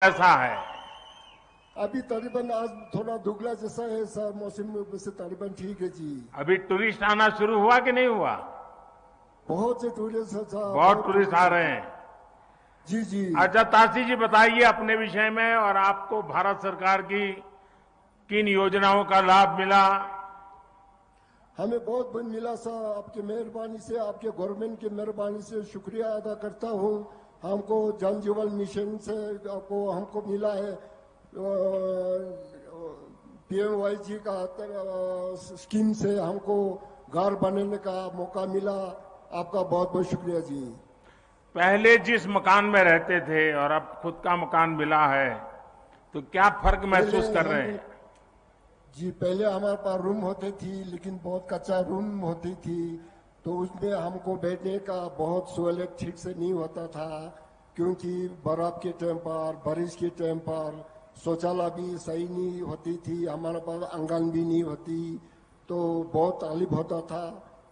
ऐसा है? अभी तकरीबन आज थोड़ा दुगला जैसा है सर, मौसम में वैसे तकरीबन ठीक है जी। अभी टूरिस्ट आना शुरू हुआ कि नहीं हुआ? बहुत से टूरिस्ट सर, बहुत टूरिस्ट आ रहे हैं। जी जी। अच्छा ताशी जी बताइए अपने विषय में, और आपको भारत सरकार की किन योजनाओं का लाभ मिला? हमें बहुत मिला सर, आपकी मेहरबानी से, आपके गवर्नमेंट की मेहरबानी से शुक्रिया अदा करता हूँ। हमको जन जीवन मिशन से हमको मिला है PMYG का स्कीम से हमको घर बनाने का मौका मिला। आपका बहुत बहुत शुक्रिया जी। पहले जिस मकान में रहते थे और अब खुद का मकान मिला है, तो क्या फर्क महसूस कर रहे हैं? जी पहले हमारे पास रूम होती थी, लेकिन बहुत कच्चा रूम होती थी, तो उसमें हमको बैठने का बहुत सहूलियत ठीक से नहीं होता था, क्योंकि बर्फ के टाइम पर, बारिश के टाइम पर शौचालय भी सही नहीं होती थी, हमारे पास आंगन भी नहीं होती, तो बहुत तकलीफ होता था।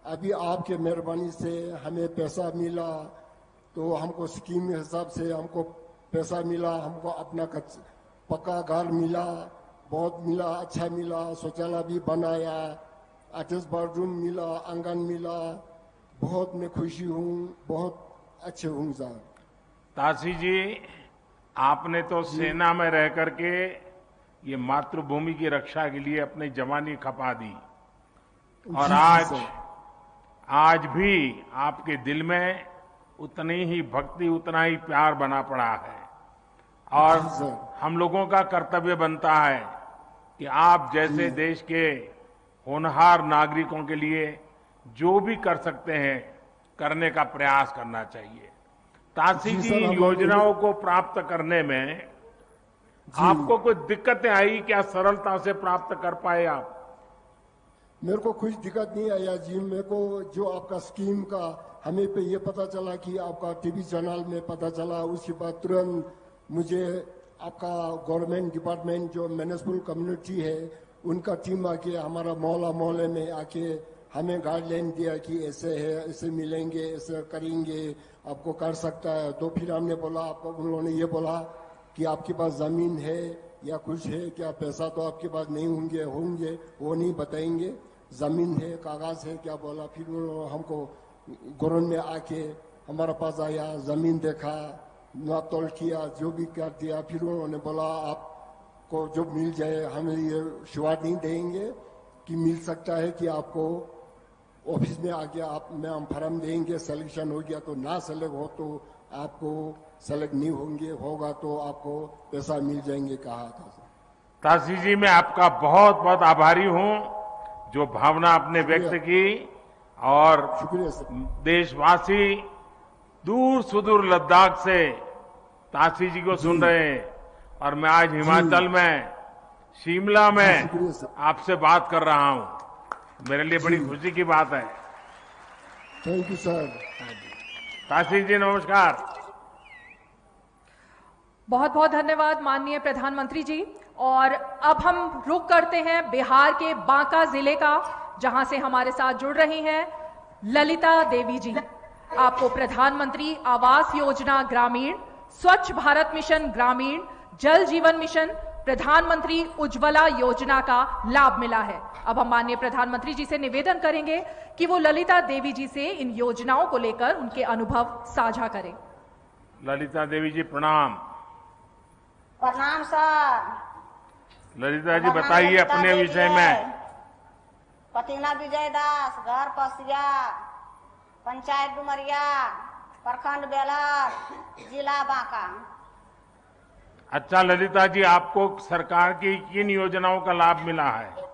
अभी आपके मेहरबानी से हमें पैसा मिला, तो हमको स्कीम के हिसाब से हमको पैसा मिला, हमको अपना पक्का घर मिला, बहुत मिला, अच्छा मिला, शौचालय भी बनाया, अटैच बाथरूम मिला, आंगन मिला। बहुत मैं खुशी हूँ, बहुत अच्छे हूँ सर। ताशी जी, आपने तो सेना में रह करके ये मातृभूमि की रक्षा के लिए अपनी जवानी खपा दी, और आज भी आपके दिल में उतनी ही भक्ति, उतना ही प्यार बना पड़ा है। और हम लोगों का कर्तव्य बनता है कि आप जैसे देश के होनहार नागरिकों के लिए जो भी कर सकते हैं, करने का प्रयास करना चाहिए। ताशी जी, योजनाओं को प्राप्त करने में आपको कोई दिक्कतें आई क्या? सरलता से प्राप्त कर पाए आप? मेरे को कुछ दिक्कत नहीं आया जी। मेरे को जो आपका स्कीम का हमें पे ये पता चला कि आपका टीवी चैनल में पता चला, उसके बाद तुरंत मुझे आपका गवर्नमेंट डिपार्टमेंट जो म्युनिसिपल कम्युनिटी है उनका टीम आके हमारा मोहल्ले में आके हमें गाइडलाइन दिया कि ऐसे है, ऐसे मिलेंगे, ऐसे करेंगे, आपको कर सकता है। तो फिर हमने बोला, आपको उन लोगों ने ये बोला कि आपके पास जमीन है या कुछ है क्या? पैसा तो आपके पास नहीं होंगे वो नहीं बताएंगे, जमीन है, कागज है क्या? बोला। फिर उन्होंने हमको गवर्नमेंट में आके हमारे पास आया, जमीन देखा, नाप तोल किया, जो भी कर दिया। फिर उन्होंने बोला आपको जो मिल जाए, हमें ये शुरुआत नहीं देंगे कि मिल सकता है, कि आपको ऑफिस में आके आप में हम फॉर्म देंगे, सिलेक्शन हो गया तो, ना सेलेक्ट हो तो आपको सेलेक्ट नहीं होगा तो आपको पैसा मिल जाएंगे, कहा था। ताशी जी, मैं आपका बहुत बहुत आभारी हूं जो भावना आपने व्यक्त की, और शुक्रिया सर। देशवासी दूर सुदूर लद्दाख से ताशी जी को सुन रहे हैं, और मैं आज हिमाचल में शिमला में आपसे बात कर रहा हूं। मेरे लिए बड़ी खुशी की बात है। Thank you sir. Tashi ji नमस्कार। बहुत बहुत धन्यवाद माननीय प्रधानमंत्री जी। और अब हम रुख करते हैं बिहार के बांका जिले का, जहां से हमारे साथ जुड़ रही हैं ललिता देवी जी। आपको प्रधानमंत्री आवास योजना ग्रामीण, स्वच्छ भारत मिशन ग्रामीण, जल जीवन मिशन, प्रधानमंत्री उज्ज्वला योजना का लाभ मिला है। अब हम माननीय प्रधानमंत्री जी से निवेदन करेंगे कि वो ललिता देवी जी से इन योजनाओं को लेकर उनके अनुभव साझा करें। ललिता देवी जी प्रणाम। प्रणाम सर। ललिता जी बताइए अपने विषय में। पतिना विजय दास, घर पसिया, पंचायत डुमरिया, प्रखंड बेलहर, जिला बांका। अच्छा ललिता जी, आपको सरकार की किन योजनाओं का लाभ मिला है?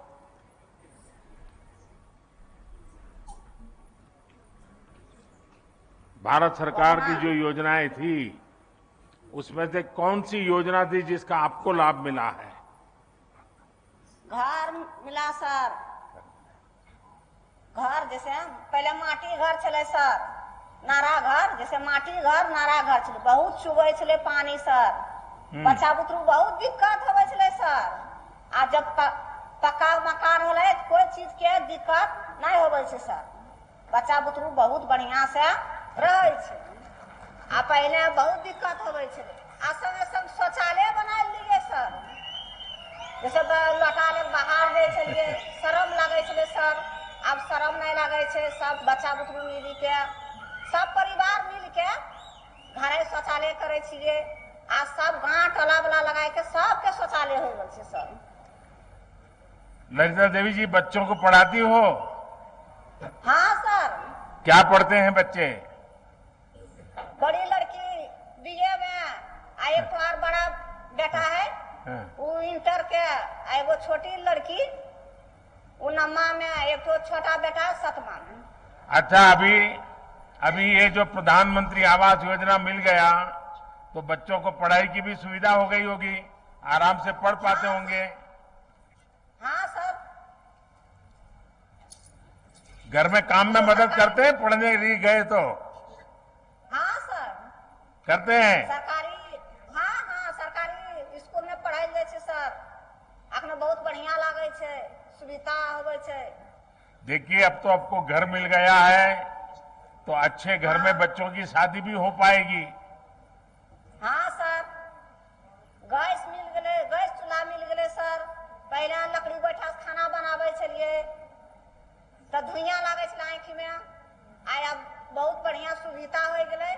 भारत सरकार की जो योजनाएं थी उसमें से कौन सी योजना थी जिसका आपको लाभ मिला है? घर मिला सर। घर जैसे पहले माटी घर चले सर, नारा घर, जैसे माटी घर नारा घर चले, बहुत चुबे चले पानी सर, बच्चा बुतरू बहुत दिक्कत होवे चले सर। आ जब पक्का मकान होले कोई चीज के दिक्कत नहीं होवे छे सर, बच्चा बुतरू बहुत बढ़िया से रहे छे। आ पहले बहुत दिक्कत होवे छे, असंग असंग शौचालय बना लिए सर। जैसे लौटा ले बाहर दे छलिए, शरम लगे छले सर, अब शरम नहीं लगे छे। सब बच्चा बुतरू मिल के, सब परिवार मिल के घरे शौचालय करे छिए। आज सब गांव टोला वाला लगा के सबके शौचालय हो गए छे सर। ललिता देवी जी, बच्चों को पढ़ाती हो? हाँ सर। क्या पढ़ते हैं बच्चे? बड़ी लड़की बीए में, आ एक तो और बड़ा बेटा है वो इंटर के, आ एगो छोटी लड़की वो नम्मा में, एक तो छोटा बेटा 7वां में। अच्छा, अभी ये जो प्रधानमंत्री आवास योजना मिल गया तो बच्चों को पढ़ाई की भी सुविधा हो गई होगी, आराम से पढ़ पाते होंगे। हाँ सर। घर में काम में मदद करते हैं पढ़ने के लिए गए तो? हाँ सर करते हैं। सरकारी, हाँ सरकारी स्कूल में पढ़ाई जाए छे सर। अखने बहुत बढ़िया लागे छे, सुविधा होवे छे। देखिए, अब तो आपको घर मिल गया है तो अच्छे घर में बच्चों की शादी भी हो पाएगी। हाँ सर, गैस मिल गए, गैस चूल्हा मिल गए सर। पहले लकड़ी बैठा खाना बनावे छलिए तो धुइयां लागे छे आँखि में, आय अब बहुत बढ़िया सुविधा हो गए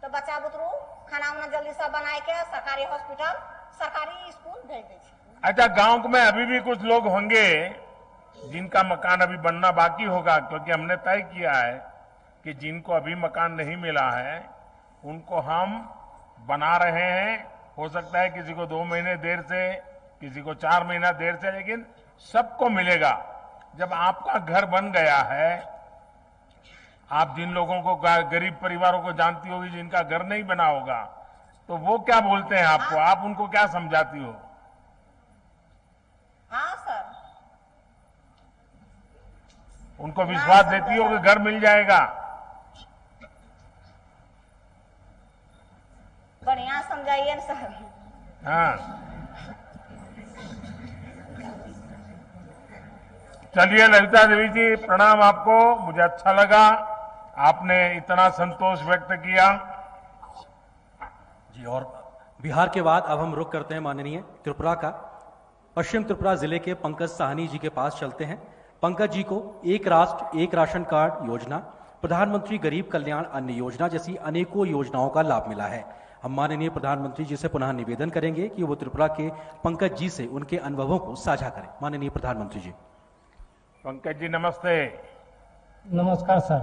तो बच्चा बुतरू खाना उना जल्दी से बनाए के सरकारी हॉस्पिटल, सरकारी स्कूल भेज दे छे। अच्छा, गांव में अभी भी कुछ लोग होंगे जिनका मकान अभी बनना बाकी होगा, क्योंकि हमने तय किया है कि जिनको अभी मकान नहीं मिला है उनको हम बना रहे हैं। हो सकता है किसी को 2 महीने देर से, किसी को 4 महीना देर से, लेकिन सबको मिलेगा। जब आपका घर बन गया है, आप जिन लोगों को, गरीब परिवारों को जानती होगी जिनका घर नहीं बना होगा, तो वो क्या बोलते हैं आपको, आप उनको क्या समझाती हो? हाँ सर। उनको विश्वास देती हो कि घर मिल जाएगा? बढ़िया समझाइए सर। हाँ, चलिए ललिता देवी जी, प्रणाम आपको। मुझे अच्छा लगा आपने इतना संतोष व्यक्त किया जी। और बिहार के बाद अब हम रुख करते हैं माननीय त्रिपुरा का। पश्चिम त्रिपुरा जिले के पंकज साहनी जी के पास चलते हैं। पंकज जी को एक राष्ट्र एक राशन कार्ड योजना, प्रधानमंत्री गरीब कल्याण अन्न योजना जैसी अनेकों योजनाओं का लाभ मिला है। हम माननीय प्रधानमंत्री जी से पुनः निवेदन करेंगे कि वो त्रिपुरा के पंकज जी से उनके अनुभवों को साझा करें। माननीय प्रधानमंत्री जी। पंकज जी नमस्ते। नमस्कार सर।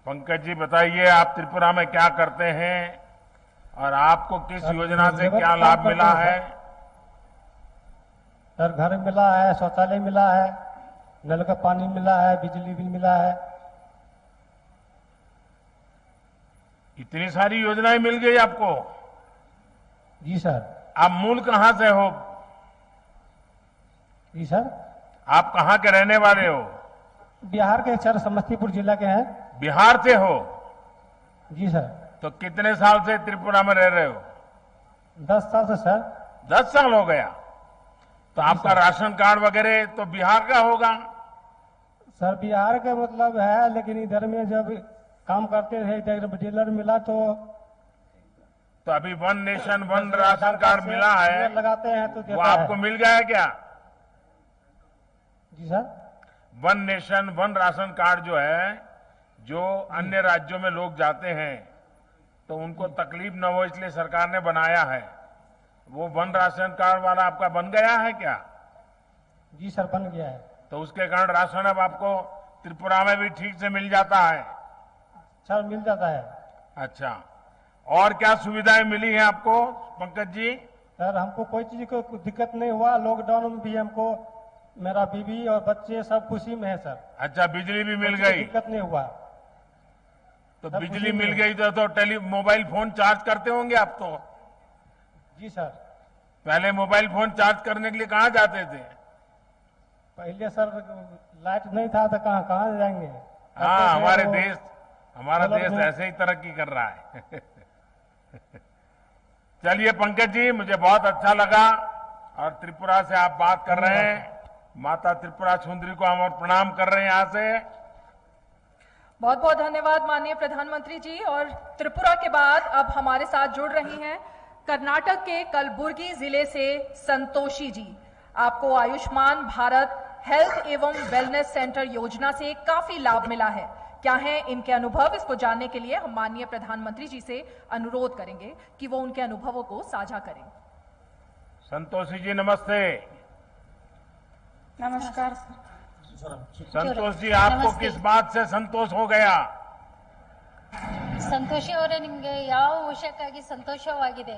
पंकज जी बताइए, आप त्रिपुरा में क्या करते हैं और आपको किस योजना से क्या लाभ मिला है? सर घर मिला है, शौचालय मिला है, नल का पानी मिला है, बिजली बिल मिला है। इतनी सारी योजनाएं मिल गई आपको? जी सर। आप मूल कहां से हो? जी सर। आप कहां के रहने वाले हो? बिहार के सर, समस्तीपुर जिला के हैं। बिहार से हो? जी सर। तो कितने साल से त्रिपुरा में रह रहे हो? 10 साल से सर। 10 साल हो गया। तो आपका राशन कार्ड वगैरह तो बिहार का होगा? सर बिहार का मतलब है, लेकिन इधर में जब काम करते रहे इधर डीलर मिला तो अभी one nation one ration card मिला है, लगाते हैं तो वो आपको मिल गया क्या? जी sir. One nation one ration card जो है, जो अन्य राज्यों में लोग जाते हैं तो उनको तकलीफ न हो इसलिए सरकार ने बनाया है। वो वन राशन कार्ड वाला आपका बन गया है क्या? जी सर, बन गया है। तो उसके कारण राशन अब आपको त्रिपुरा में भी ठीक से मिल जाता है? सर मिल जाता है। अच्छा, और क्या सुविधाएं मिली हैं आपको पंकज जी? सर हमको कोई चीज को दिक्कत नहीं हुआ। लॉकडाउन में भी हमको, मेरा बीवी और बच्चे सब खुशी में है सर। अच्छा, बिजली भी मिल गई? दिक्कत नहीं हुआ। तो बिजली मिल गई तो मोबाइल फोन चार्ज करते होंगे आप तो? जी सर। पहले मोबाइल फोन चार्ज करने के लिए कहाँ जाते थे? पहले सर लाइट नहीं था तो कहाँ जाएंगे। हाँ, हमारा देश ऐसे ही तरक्की कर रहा है। चलिए पंकज जी, मुझे बहुत अच्छा लगा। और त्रिपुरा से आप बात कर रहे हैं, माता त्रिपुरा सुंदरी को हम और प्रणाम कर रहे हैं यहां से। बहुत बहुत धन्यवाद माननीय प्रधानमंत्री जी। और त्रिपुरा के बाद अब हमारे साथ जुड़ रही हैं कर्नाटक के कलबुर्गी जिले से संतोषी जी, आपको आयुष्मान भारत हेल्थ एवं वेलनेस सेंटर योजना से काफी लाभ मिला है। क्या है इनके अनुभव, इसको जानने के लिए हम माननीय प्रधानमंत्री जी से अनुरोध करेंगे कि वो उनके अनुभवों को साझा करें। संतोषी जी नमस्ते। नमस्कार। संतोष जी, आपको किस बात से संतोष हो गया? ಸಂತೋಷಿ ಅವರೇ, ನಿಮ್ಗೆ ಯಾವ ವಿಷಯಕ್ಕಾಗಿ ಸಂತೋಷವಾಗಿದೆ?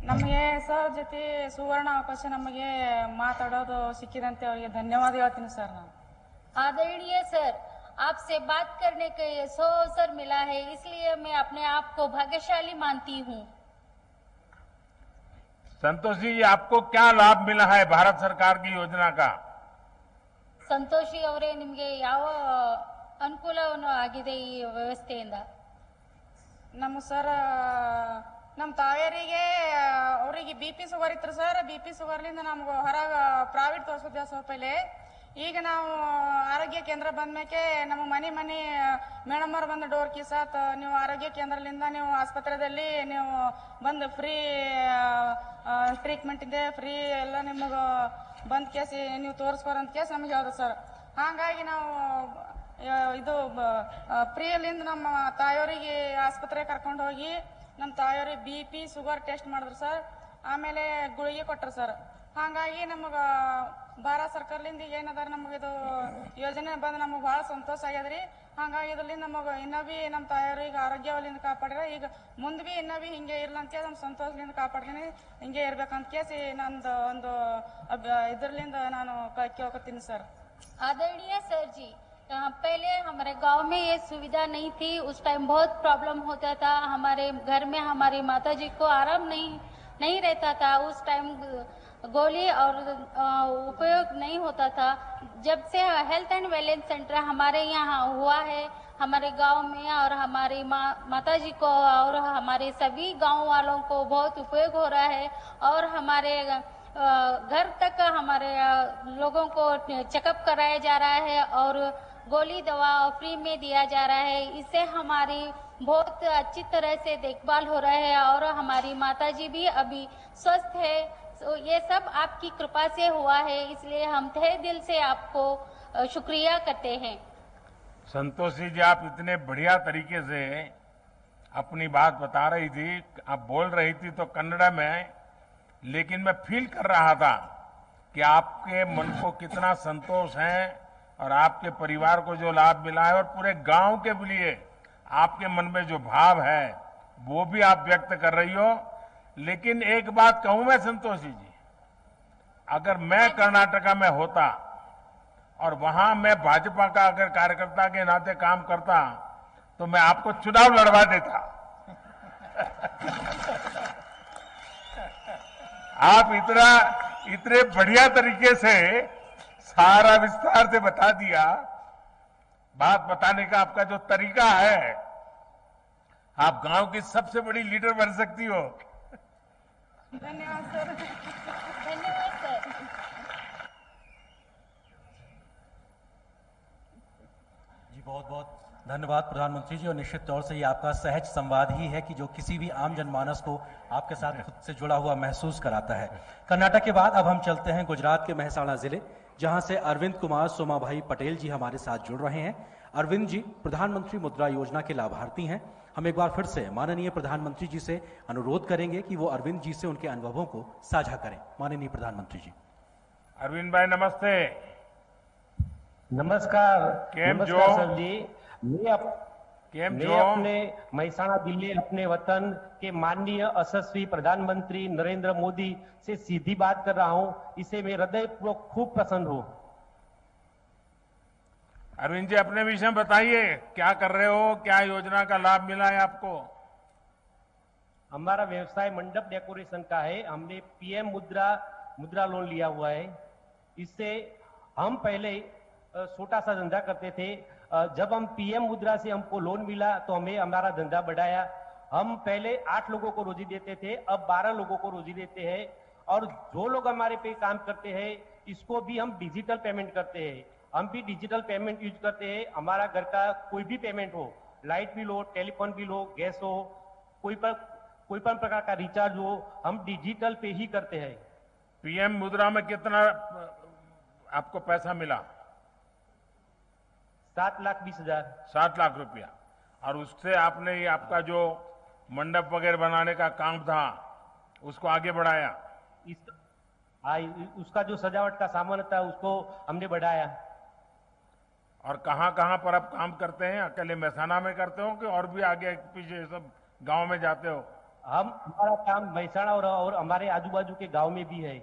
ನಮಗೆ ಸರ್ ಜೊತೆ ಸುವರ್ಣ ಅವಕಾಶ ನಮಗೆ ಮಾತಾಡೋದು ಸಿಕ್ಕಿದಂತೆ ಅವರಿಗೆ ಧನ್ಯವಾದ ಹೇಳ್ತೀನಿ ಸರ್ ನಾನು। आदरणीय सर, आपसे बात करने का ये अवसर मिला है, इसलिए मैं अपने आप को भाग्यशाली मानती हूँ। संतोष जी, आपको क्या लाभ मिला है भारत सरकार की योजना का? ಸಂತೋಷಿ ಅವರೇ, ನಿಮ್ಗೆ ಯಾವ ಅನುಕೂಲವನ್ನು ಆಗಿದೆ ಈ ವ್ಯವಸ್ಥೆಯಿಂದ? ನಮ್ಮ ಸರ್ ನಮ್ಮ ತಾಯಿಯರಿಗೆ ಅವರಿಗೆ BP ಶುಗರ್ ಇತ್ತು ಸರ್, BP ಶುಗರ್ಲಿಂದ ನಮ್ಗೆ ಹೊರಗೆ ಪ್ರೈವೇಟ್ ತೋರಿಸಿದ್ದೆ ಸರ್ ಪೈಲೆ। ಈಗ ನಾವು ಆರೋಗ್ಯ ಕೇಂದ್ರ ಬಂದ್ಮೇಲೆ ನಮ್ಮ ಮನೆ ಮೇಡಮ್ ಅವ್ರು ಬಂದು ಡೋರ್ ಕಿಸಾತ್ ನೀವು ಆರೋಗ್ಯ ಕೇಂದ್ರದಿಂದ ನೀವು ಆಸ್ಪತ್ರೆಯಲ್ಲಿ ನೀವು ಬಂದು ಫ್ರೀ ಟ್ರೀಟ್ಮೆಂಟ್ ಇದೆ, ಫ್ರೀ ಎಲ್ಲ ನಿಮಗೆ ಬಂದ್ ಕೇಸಿ ನೀವು ತೋರಿಸ್ಕೋರ್ ಅಂತ ಕೇಸ್ ನಮ್ಗೆ ಹೇಳ್ದ ಸರ್। ಹಾಗಾಗಿ ನಾವು ಇದು ಫ್ರೀಯಲ್ಲಿಂದ ನಮ್ಮ ತಾಯಿಯವರಿಗೆ ಆಸ್ಪತ್ರೆ ಕರ್ಕೊಂಡು ಹೋಗಿ ನಮ್ಮ ತಾಯಿಯವ್ರಿಗೆ BP ಶುಗರ್ ಟೆಸ್ಟ್ ಮಾಡಿದ್ರು ಸರ್, ಆಮೇಲೆ ಗುಳಿಗೆ ಕೊಟ್ಟರು ಸರ್। ಹಾಗಾಗಿ ನಮಗೆ ಭಾರತ ಸರ್ಕಾರದಿಂದ ಏನದ ನಮಗೆ ಇದು ಯೋಜನೆ ಬಂದು ನಮಗೆ ಬಹಳ ಸಂತೋಷ ಆಗ್ಯದ್ರಿ। ಹಾಗಾಗಿ ಇದರಿಂದ ನಮಗೆ ಇನ್ನೂ ಬಿ ನಮ್ಮ ತಾಯಿಯವ್ರಿಗೆ ಆರೋಗ್ಯವಲ್ಲಿಂದ ಕಾಪಾಡ್ರೆ ಈಗ ಮುಂದೆ ಬಿ ಇನ್ನೂ ಬಿ ಹಿಂಗೆ ಇರ್ಲಂತ ನಮ್ಮ ಸಂತೋಷದಿಂದ ಕಾಪಾಡ್ತೀನಿ, ಹಿಂಗೆ ಇರ್ಬೇಕಂತ ಕೇಸಿ ನಂದು ಒಂದು ಇದರ್ಲಿಂದ ನಾನು ಕೇಳ್ಕೊತೀನಿ ಸರ್। आदरणीय सर जी, पहले हमारे गांव में ये सुविधा नहीं थी, उस टाइम बहुत प्रॉब्लम होता था, हमारे घर में हमारी माता जी को आराम नहीं रहता था, उस टाइम गोली और उपयोग नहीं होता था। जब से हेल्थ एंड वेलनेस सेंटर हमारे यहाँ हुआ है, हमारे गांव में और हमारी माता जी को और हमारे सभी गांव वालों को बहुत उपयोग हो रहा है, और हमारे घर तक हमारे लोगों को चेकअप कराया जा रहा है और गोली दवा फ्री में दिया जा रहा है। इससे हमारी बहुत अच्छी तरह से देखभाल हो रहा है और हमारी माताजी भी अभी स्वस्थ है। तो ये सब आपकी कृपा से हुआ है, इसलिए हम तहे दिल से आपको शुक्रिया करते हैं। संतोषी जी, आप इतने बढ़िया तरीके से अपनी बात बता रही थी, आप बोल रही थी तो कन्नड़ा में, लेकिन मैं फील कर रहा था कि आपके मन को कितना संतोष है और आपके परिवार को जो लाभ मिला है और पूरे गांव के लिए आपके मन में जो भाव है वो भी आप व्यक्त कर रही हो। लेकिन एक बात कहूं मैं संतोषी जी, अगर मैं कर्नाटका में होता और वहां मैं भाजपा का अगर कार्यकर्ता के नाते काम करता तो मैं आपको चुनाव लड़वा देता। आप इतने बढ़िया तरीके से सारा विस्तार से बता दिया, बात बताने का आपका जो तरीका है, आप गांव की सबसे बड़ी लीडर बन सकती हो। धन्यवाद सर। धन्यवाद सर। जी बहुत बहुत धन्यवाद प्रधानमंत्री जी, और निश्चित तौर से ये आपका सहज संवाद ही है कि जो किसी भी आम जनमानस को आपके साथ खुद से जुड़ा हुआ महसूस कराता है। कर्नाटक के बाद अब हम चलते हैं गुजरात के मेहसाणा जिले, जहां से अरविंद कुमार सोमाभाई पटेल जी हमारे साथ जुड़ रहे हैं। अरविंद जी प्रधानमंत्री मुद्रा योजना के लाभार्थी हैं। हम एक बार फिर से माननीय प्रधानमंत्री जी से अनुरोध करेंगे कि वो अरविंद जी से उनके अनुभवों को साझा करें। माननीय प्रधानमंत्री जी। अरविंद भाई नमस्ते। नमस्कार। केम जो? नमस्कार सर जी। मैं जो? अपने महसाणा जिले अपने वतन के माननीय यशस्वी प्रधानमंत्री नरेंद्र मोदी से सीधी बात कर रहा हूं, इसे मैं हृदयपूर्वक खूब पसंद हूं। अरविंद जी अपने विषय में बताइए, क्या कर रहे हो, क्या योजना का लाभ मिला है आपको? हमारा व्यवसाय मंडप डेकोरेशन का है। हमने PM मुद्रा लोन लिया हुआ है। इससे हम पहले छोटा सा धंधा करते थे। जब हम PM मुद्रा से हमको लोन मिला तो हमें हमारा धंधा बढ़ाया। हम पहले 8 लोगों को रोजी देते थे, अब 12 लोगों को रोजी देते हैं, और जो लोग हमारे पे काम करते हैं इसको भी हम डिजिटल पेमेंट करते हैं। हम भी डिजिटल पेमेंट यूज करते हैं। हमारा घर का कोई भी पेमेंट हो, लाइट बिल हो, टेलीफोन बिल हो, गैस हो, कोई पर कोई पण प्रकार का रिचार्ज हो हम डिजिटल पे ही करते हैं। पीएम मुद्रा में कितना आपको पैसा मिला? 7,20,000। 7 लाख रुपया। और उससे आपने ये आपका जो मंडप वगैरह बनाने का काम था उसको आगे बढ़ाया? उसका जो सजावट का सामान था उसको हमने बढ़ाया। और कहां कहां पर आप काम करते हैं? अकेले मेहसाना में करते हो कि और भी आगे पीछे सब गांव में जाते हो? हमारा काम मेहसाना और हमारे आजू बाजू के गांव में भी है।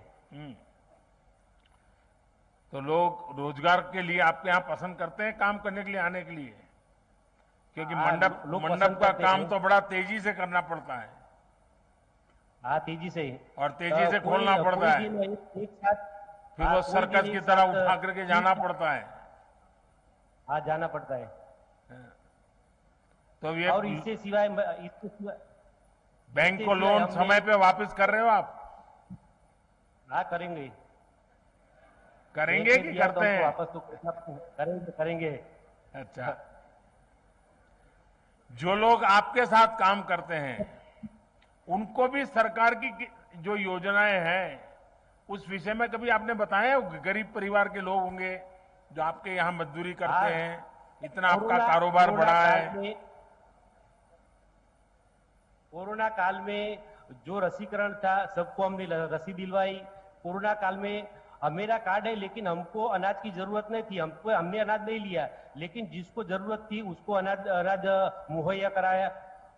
तो लोग रोजगार के लिए आपके यहाँ पसंद करते हैं काम करने के लिए आने के लिए? क्योंकि मंडप का काम तो बड़ा तेजी से करना पड़ता है। हाँ, तेजी से और तेजी से खोलना पड़ता है, फिर वो सर्कस की तरह उठा करके जाना पड़ता है। हाँ, जाना पड़ता है। तो ये और इससे सिवाय बैंक को लोन समय पे वापस कर रहे हो आप? हाँ, करेंगे कि करते हैं? वापस तो करेंगे। अच्छा, जो लोग आपके साथ काम करते हैं उनको भी सरकार की जो योजनाएं हैं उस विषय में कभी आपने बताया? गरीब परिवार के लोग होंगे जो आपके यहाँ मजदूरी करते हैं, इतना आपका कारोबार बढ़ा है। कोरोना काल में जो रसीकरण था सबको हमने रसी दिलवाई। कोरोना काल में मेरा कार्ड है लेकिन हमको अनाज की जरूरत नहीं थी, हमने अनाज नहीं लिया, लेकिन जिसको जरूरत थी उसको अनाज मुहैया कराया।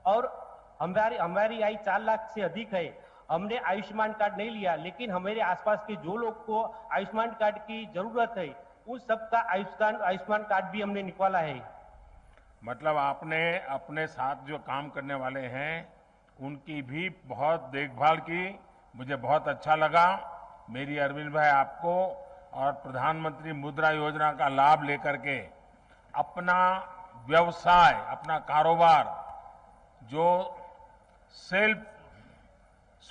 और हमारी आय 4 लाख से अधिक है। हमने आयुष्मान कार्ड नहीं लिया, लेकिन हमारे आसपास के जो लोग को आयुष्मान कार्ड की जरूरत है उन सबका आयुष्मान कार्ड भी हमने निकाला है। मतलब आपने अपने साथ जो काम करने वाले हैं उनकी भी बहुत देखभाल की। मुझे बहुत अच्छा लगा। मेरी अरविंद भाई आपको और प्रधानमंत्री मुद्रा योजना का लाभ लेकर के अपना व्यवसाय, अपना कारोबार जो सेल्फ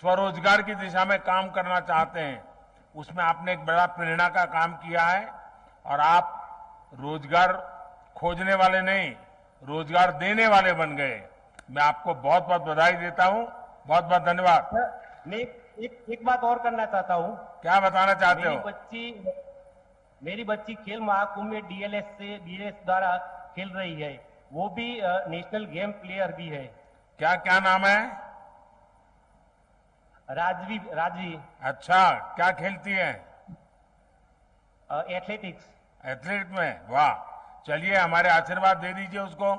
स्वरोजगार की दिशा में काम करना चाहते हैं उसमें आपने एक बड़ा प्रेरणा का काम किया है। और आप रोजगार खोजने वाले नहीं, रोजगार देने वाले बन गए। मैं आपको बहुत बहुत बधाई देता हूं। बहुत बहुत धन्यवाद। मैं एक बात और करना चाहता हूं। क्या बताना चाहते हो? मेरी बच्ची खेल महाकुंभ में डीएलएस द्वारा खेल रही है। वो भी नेशनल गेम प्लेयर भी है। क्या नाम है? राजवी। अच्छा, क्या खेलती है? एथलेटिक्स। एथलीट में? वाह, चलिए हमारे आशीर्वाद दे दीजिए उसको।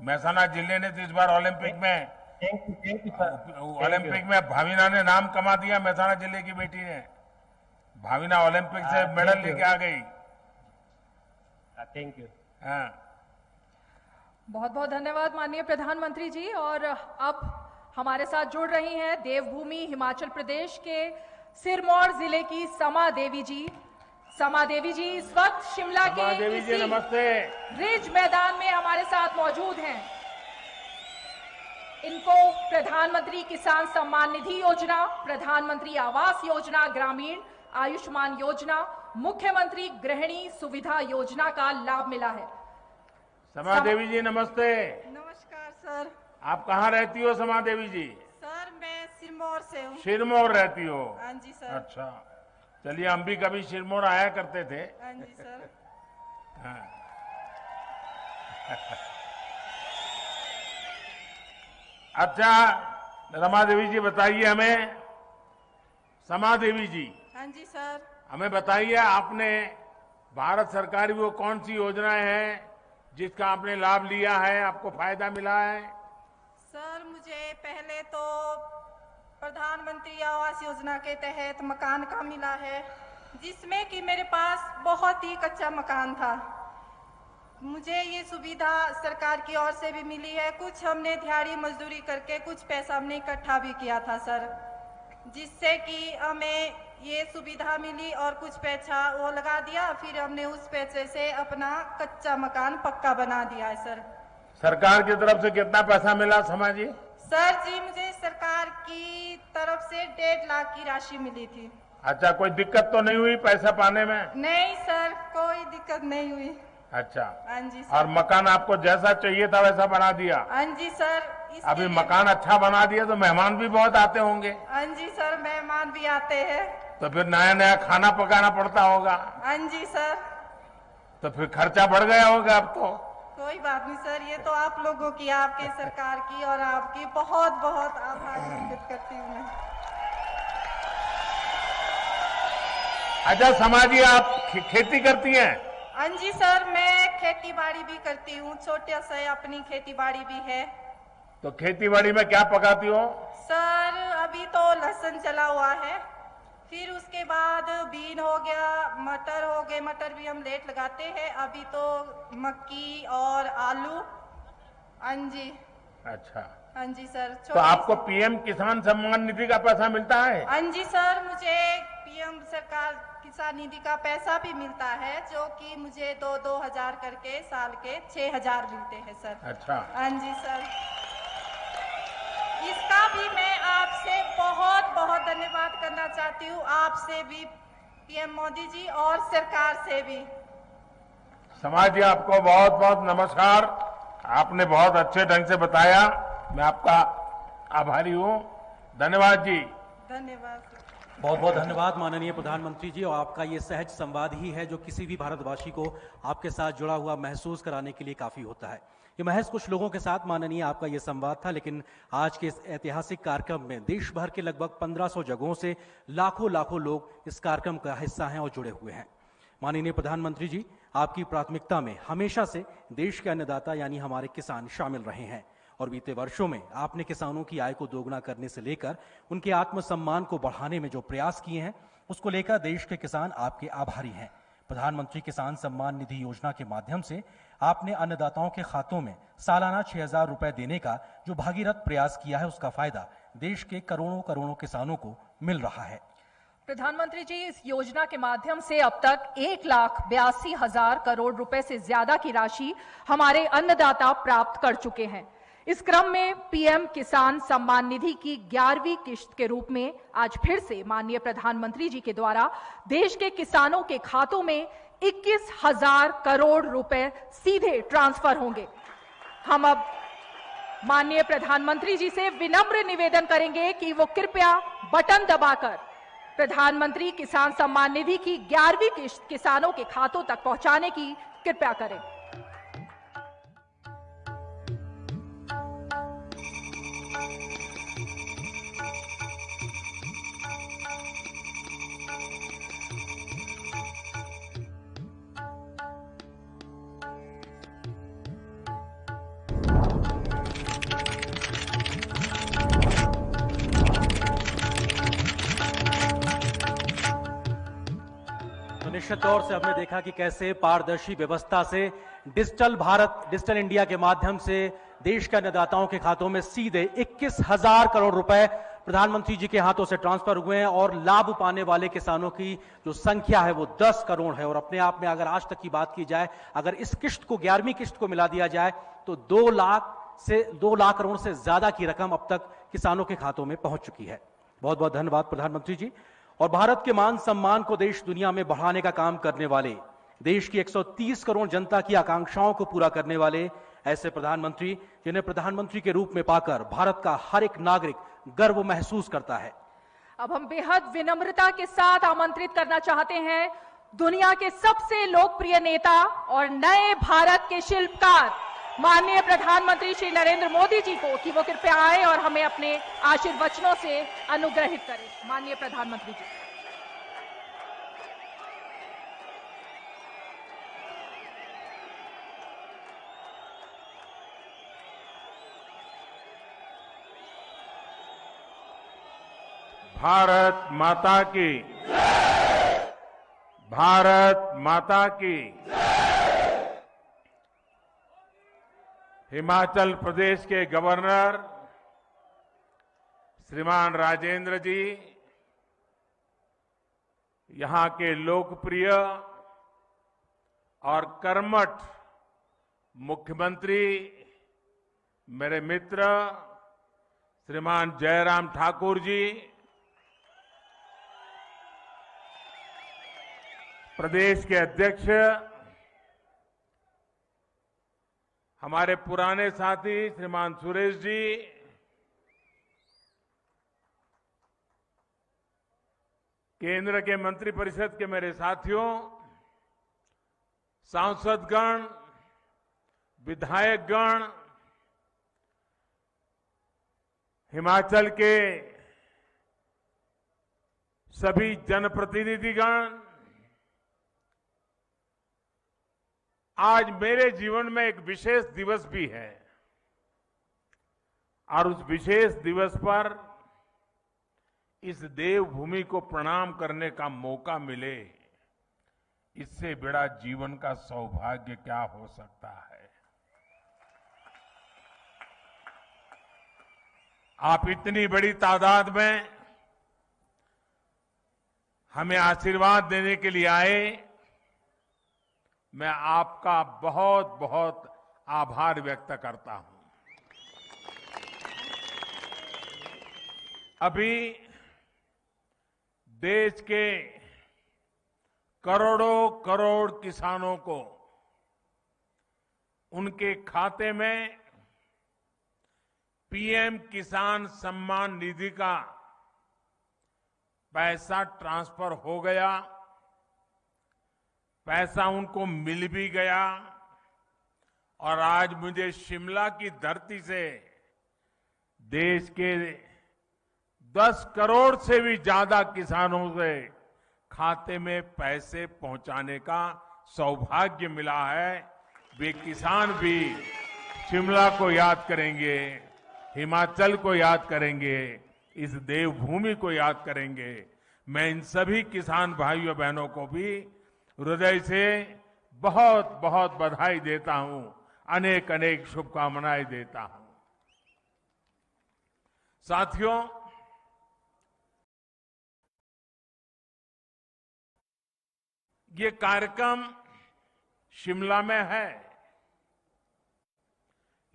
मेहसाना जिले ने तो इस बार ओलंपिक में भाविना ने नाम कमा दिया। मेहसाना जिले की बेटी ने भाविना ओलंपिक से मेडल लेके आ गई। Thank you. हाँ, बहुत बहुत धन्यवाद माननीय प्रधानमंत्री जी। और अब हमारे साथ जुड़ रही हैं देवभूमि हिमाचल प्रदेश के सिरमौर जिले की समा देवी जी। समा देवी जी इस वक्त शिमला के इसी नमस्ते रिज मैदान में हमारे साथ मौजूद हैं। इनको प्रधानमंत्री किसान सम्मान निधि योजना, प्रधानमंत्री आवास योजना ग्रामीण, आयुष्मान योजना, मुख्यमंत्री गृहिणी सुविधा योजना का लाभ मिला है। समा देवी जी नमस्ते। नमस्कार सर। आप कहाँ रहती हो समा देवी जी? सर मैं सिरमौर से हूँ। सिरमौर रहती हो? हाँ जी सर। अच्छा, चलिए हम भी कभी सिरमौर आया करते थे। हाँ जी सर। हाँ। अच्छा रमा देवी जी बताइए हमें। समा देवी जी। हाँ जी सर। हमें बताइए आपने भारत सरकार की वो कौन सी योजनाएं हैं जिसका आपने लाभ लिया है, आपको फायदा मिला है? सर मुझे पहले तो प्रधानमंत्री आवास योजना के तहत मकान का मिला है, जिसमें कि मेरे पास बहुत ही कच्चा मकान था। मुझे ये सुविधा सरकार की ओर से भी मिली है। कुछ हमने दिहाड़ी मजदूरी करके कुछ पैसा हमने इकट्ठा भी किया था सर, जिससे कि हमें ये सुविधा मिली और कुछ पैसा वो लगा दिया, फिर हमने उस पैसे से अपना कच्चा मकान पक्का बना दिया है सर। सरकार की तरफ से कितना पैसा मिला समा जी? सर जी मुझे सरकार की तरफ से 1.5 लाख की राशि मिली थी। अच्छा, कोई दिक्कत तो नहीं हुई पैसा पाने में? नहीं सर, कोई दिक्कत नहीं हुई। अच्छा। हाँ जी सर। और मकान आपको जैसा चाहिए था वैसा बना दिया? हाँ जी सर। इसके अभी लिए- मकान अच्छा बना दिया तो मेहमान भी बहुत आते होंगे, हाँ जी सर, मेहमान भी आते हैं। तो फिर नया नया खाना पकाना पड़ता होगा, हाँ जी सर। तो फिर खर्चा बढ़ गया होगा अब तो। कोई बात नहीं सर, ये तो आप लोगों की, आपकी सरकार की और आपकी बहुत बहुत आभार व्यक्त करती हूँ मैं। अच्छा समाजी, आप खेती करती हैं? हाँ जी सर, मैं खेती बाड़ी भी करती हूँ, छोटे से अपनी खेती बाड़ी भी है। तो खेती बाड़ी में क्या पकाती हो? सर अभी तो लहसुन चला हुआ है, फिर उसके बाद बीन हो गया, मटर हो गए, मटर भी हम लेट लगाते हैं, अभी तो मक्की और आलू। हाँ जी। अच्छा, हाँ जी सर। तो आपको पीएम किसान सम्मान निधि का पैसा मिलता है? हाँ जी सर, मुझे पीएम सरकार किसान निधि का पैसा भी मिलता है, जो कि मुझे 2-2 हजार करके साल के 6,000 मिलते हैं सर। अच्छा। हाँ जी सर, इसका भी मैं आपसे बहुत बहुत धन्यवाद करना चाहती हूँ, आपसे भी, पीएम मोदी जी, और सरकार से भी। समाज जी, आपको बहुत बहुत नमस्कार। आपने बहुत अच्छे ढंग से बताया, मैं आपका आभारी हूँ। धन्यवाद जी। धन्यवाद सर। बहुत बहुत धन्यवाद माननीय प्रधानमंत्री जी। और आपका ये सहज संवाद ही है जो किसी भी भारतवासी को आपके साथ जुड़ा हुआ महसूस कराने के लिए काफी होता है। ये महज कुछ लोगों के साथ माननीय आपका ये संवाद था, लेकिन आज के इस ऐतिहासिक कार्यक्रम में देश भर के लगभग 1500 जगहों से लाखों लाखों लोग इस कार्यक्रम का हिस्सा हैं और जुड़े हुए हैं। माननीय प्रधानमंत्री जी, आपकी प्राथमिकता में हमेशा से देश के अन्नदाता यानी हमारे किसान शामिल रहे हैं और बीते वर्षों में आपने किसानों की आय को दोगुना करने से लेकर उनके आत्मसम्मान को बढ़ाने में जो प्रयास किए हैं, उसको लेकर देश के किसान आपके आभारी हैं। प्रधानमंत्री किसान सम्मान निधि योजना के माध्यम से आपने अन्नदाताओं के खातों में सालाना 6,000 रुपए देने का जो भागीरथ प्रयास किया है, उसका फायदा देश के करोड़ों करोड़ों किसानों को मिल रहा है। प्रधानमंत्री जी, इस योजना के माध्यम से अब तक 1,82,000 करोड़ रुपए से ज्यादा की राशि हमारे अन्नदाता प्राप्त कर चुके हैं। इस क्रम में पीएम किसान सम्मान निधि की 11वीं किश्त के रूप में आज फिर से माननीय प्रधानमंत्री जी के द्वारा देश के किसानों के खातों में 21,000 करोड़ रुपए सीधे ट्रांसफर होंगे। हम अब माननीय प्रधानमंत्री जी से विनम्र निवेदन करेंगे कि वो कृपया बटन दबाकर प्रधानमंत्री किसान सम्मान निधि की 11वीं किश्त किसानों के खातों तक पहुंचाने की कृपया करें। निश्चित तौर से हमने देखा कि कैसे पारदर्शी व्यवस्था से डिजिटल भारत, डिजिटल इंडिया के माध्यम से देश के अन्नदाताओं के खातों में सीधे 21,000 करोड़ रुपए प्रधानमंत्री जी के हाथों से ट्रांसफर हुए हैं और लाभ पाने वाले किसानों की जो संख्या है वो 10 करोड़ है। और अपने आप में अगर आज तक की बात की जाए, अगर इस किश्त को 11वीं किश्त को मिला दिया जाए तो 2 लाख करोड़ से ज्यादा की रकम अब तक किसानों के खातों में पहुंच चुकी है। बहुत बहुत धन्यवाद प्रधानमंत्री जी। और भारत के मान सम्मान को देश दुनिया में बढ़ाने का काम करने वाले, देश की 130 करोड़ जनता की आकांक्षाओं को पूरा करने वाले ऐसे प्रधानमंत्री, जिन्हें प्रधानमंत्री के रूप में पाकर भारत का हर एक नागरिक गर्व महसूस करता है। अब हम बेहद विनम्रता के साथ आमंत्रित करना चाहते हैं दुनिया के सबसे लोकप्रिय नेता और नए भारत के शिल्पकार माननीय प्रधानमंत्री श्री नरेंद्र मोदी जी को कि वो कृपया आए और हमें अपने आशीर्वचनों से अनुग्रहित करें। माननीय प्रधानमंत्री जी। भारत माता की, भारत माता की। हिमाचल प्रदेश के गवर्नर श्रीमान राजेंद्र जी, यहां के लोकप्रिय और कर्मठ मुख्यमंत्री मेरे मित्र श्रीमान जयराम ठाकुर जी, प्रदेश के अध्यक्ष हमारे पुराने साथी श्रीमान सुरेश जी, केंद्र के मंत्रिपरिषद के मेरे साथियों, सांसदगण, विधायकगण, हिमाचल के सभी जनप्रतिनिधिगण, आज मेरे जीवन में एक विशेष दिवस भी है और उस विशेष दिवस पर इस देवभूमि को प्रणाम करने का मौका मिले, इससे बड़ा जीवन का सौभाग्य क्या हो सकता है। आप इतनी बड़ी तादाद में हमें आशीर्वाद देने के लिए आए, मैं आपका बहुत बहुत आभार व्यक्त करता हूं। अभी देश के करोड़ों करोड़ किसानों को उनके खाते में पीएम किसान सम्मान निधि का पैसा ट्रांसफर हो गया, पैसा उनको मिल भी गया और आज मुझे शिमला की धरती से देश के 10 करोड़ से भी ज्यादा किसानों से खाते में पैसे पहुंचाने का सौभाग्य मिला है। वे किसान भी शिमला को याद करेंगे, हिमाचल को याद करेंगे, इस देवभूमि को याद करेंगे। मैं इन सभी किसान भाइयों बहनों को भी हृदय से बहुत बहुत बधाई देता हूं, अनेक अनेक शुभकामनाएं देता हूं। साथियों, ये कार्यक्रम शिमला में है,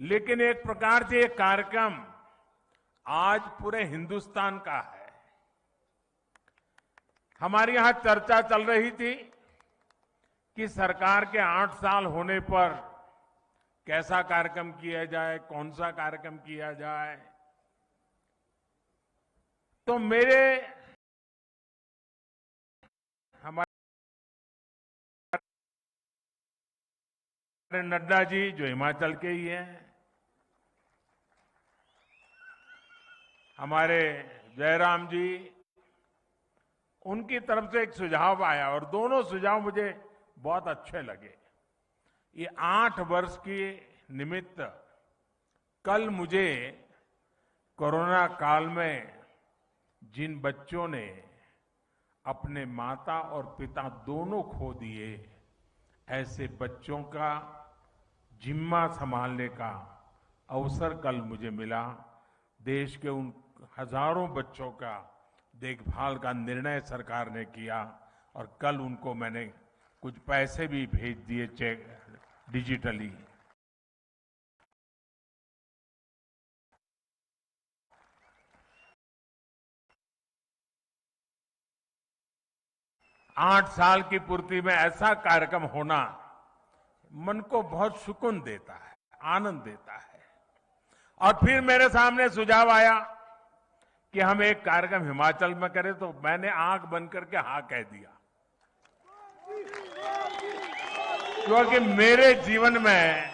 लेकिन एक प्रकार से ये कार्यक्रम आज पूरे हिंदुस्तान का है। हमारे यहां चर्चा चल रही थी कि सरकार के 8 साल होने पर कैसा कार्यक्रम किया जाए, कौन सा कार्यक्रम किया जाए। तो हमारे नड्डा जी जो हिमाचल के ही हैं, हमारे जयराम जी, उनकी तरफ से एक सुझाव आया और दोनों सुझाव मुझे बहुत अच्छे लगे। ये 8 वर्ष के निमित्त कल मुझे कोरोना काल में जिन बच्चों ने अपने माता और पिता दोनों खो दिए, ऐसे बच्चों का जिम्मा संभालने का अवसर कल मुझे मिला। देश के उन हजारों बच्चों का देखभाल का निर्णय सरकार ने किया और कल उनको मैंने कुछ पैसे भी भेज दिए चेक डिजिटली। आठ साल की पूर्ति में ऐसा कार्यक्रम होना मन को बहुत सुकून देता है, आनंद देता है। और फिर मेरे सामने सुझाव आया कि हम एक कार्यक्रम हिमाचल में करें, तो मैंने आंख बंद करके हाँ कह दिया, क्योंकि मेरे जीवन में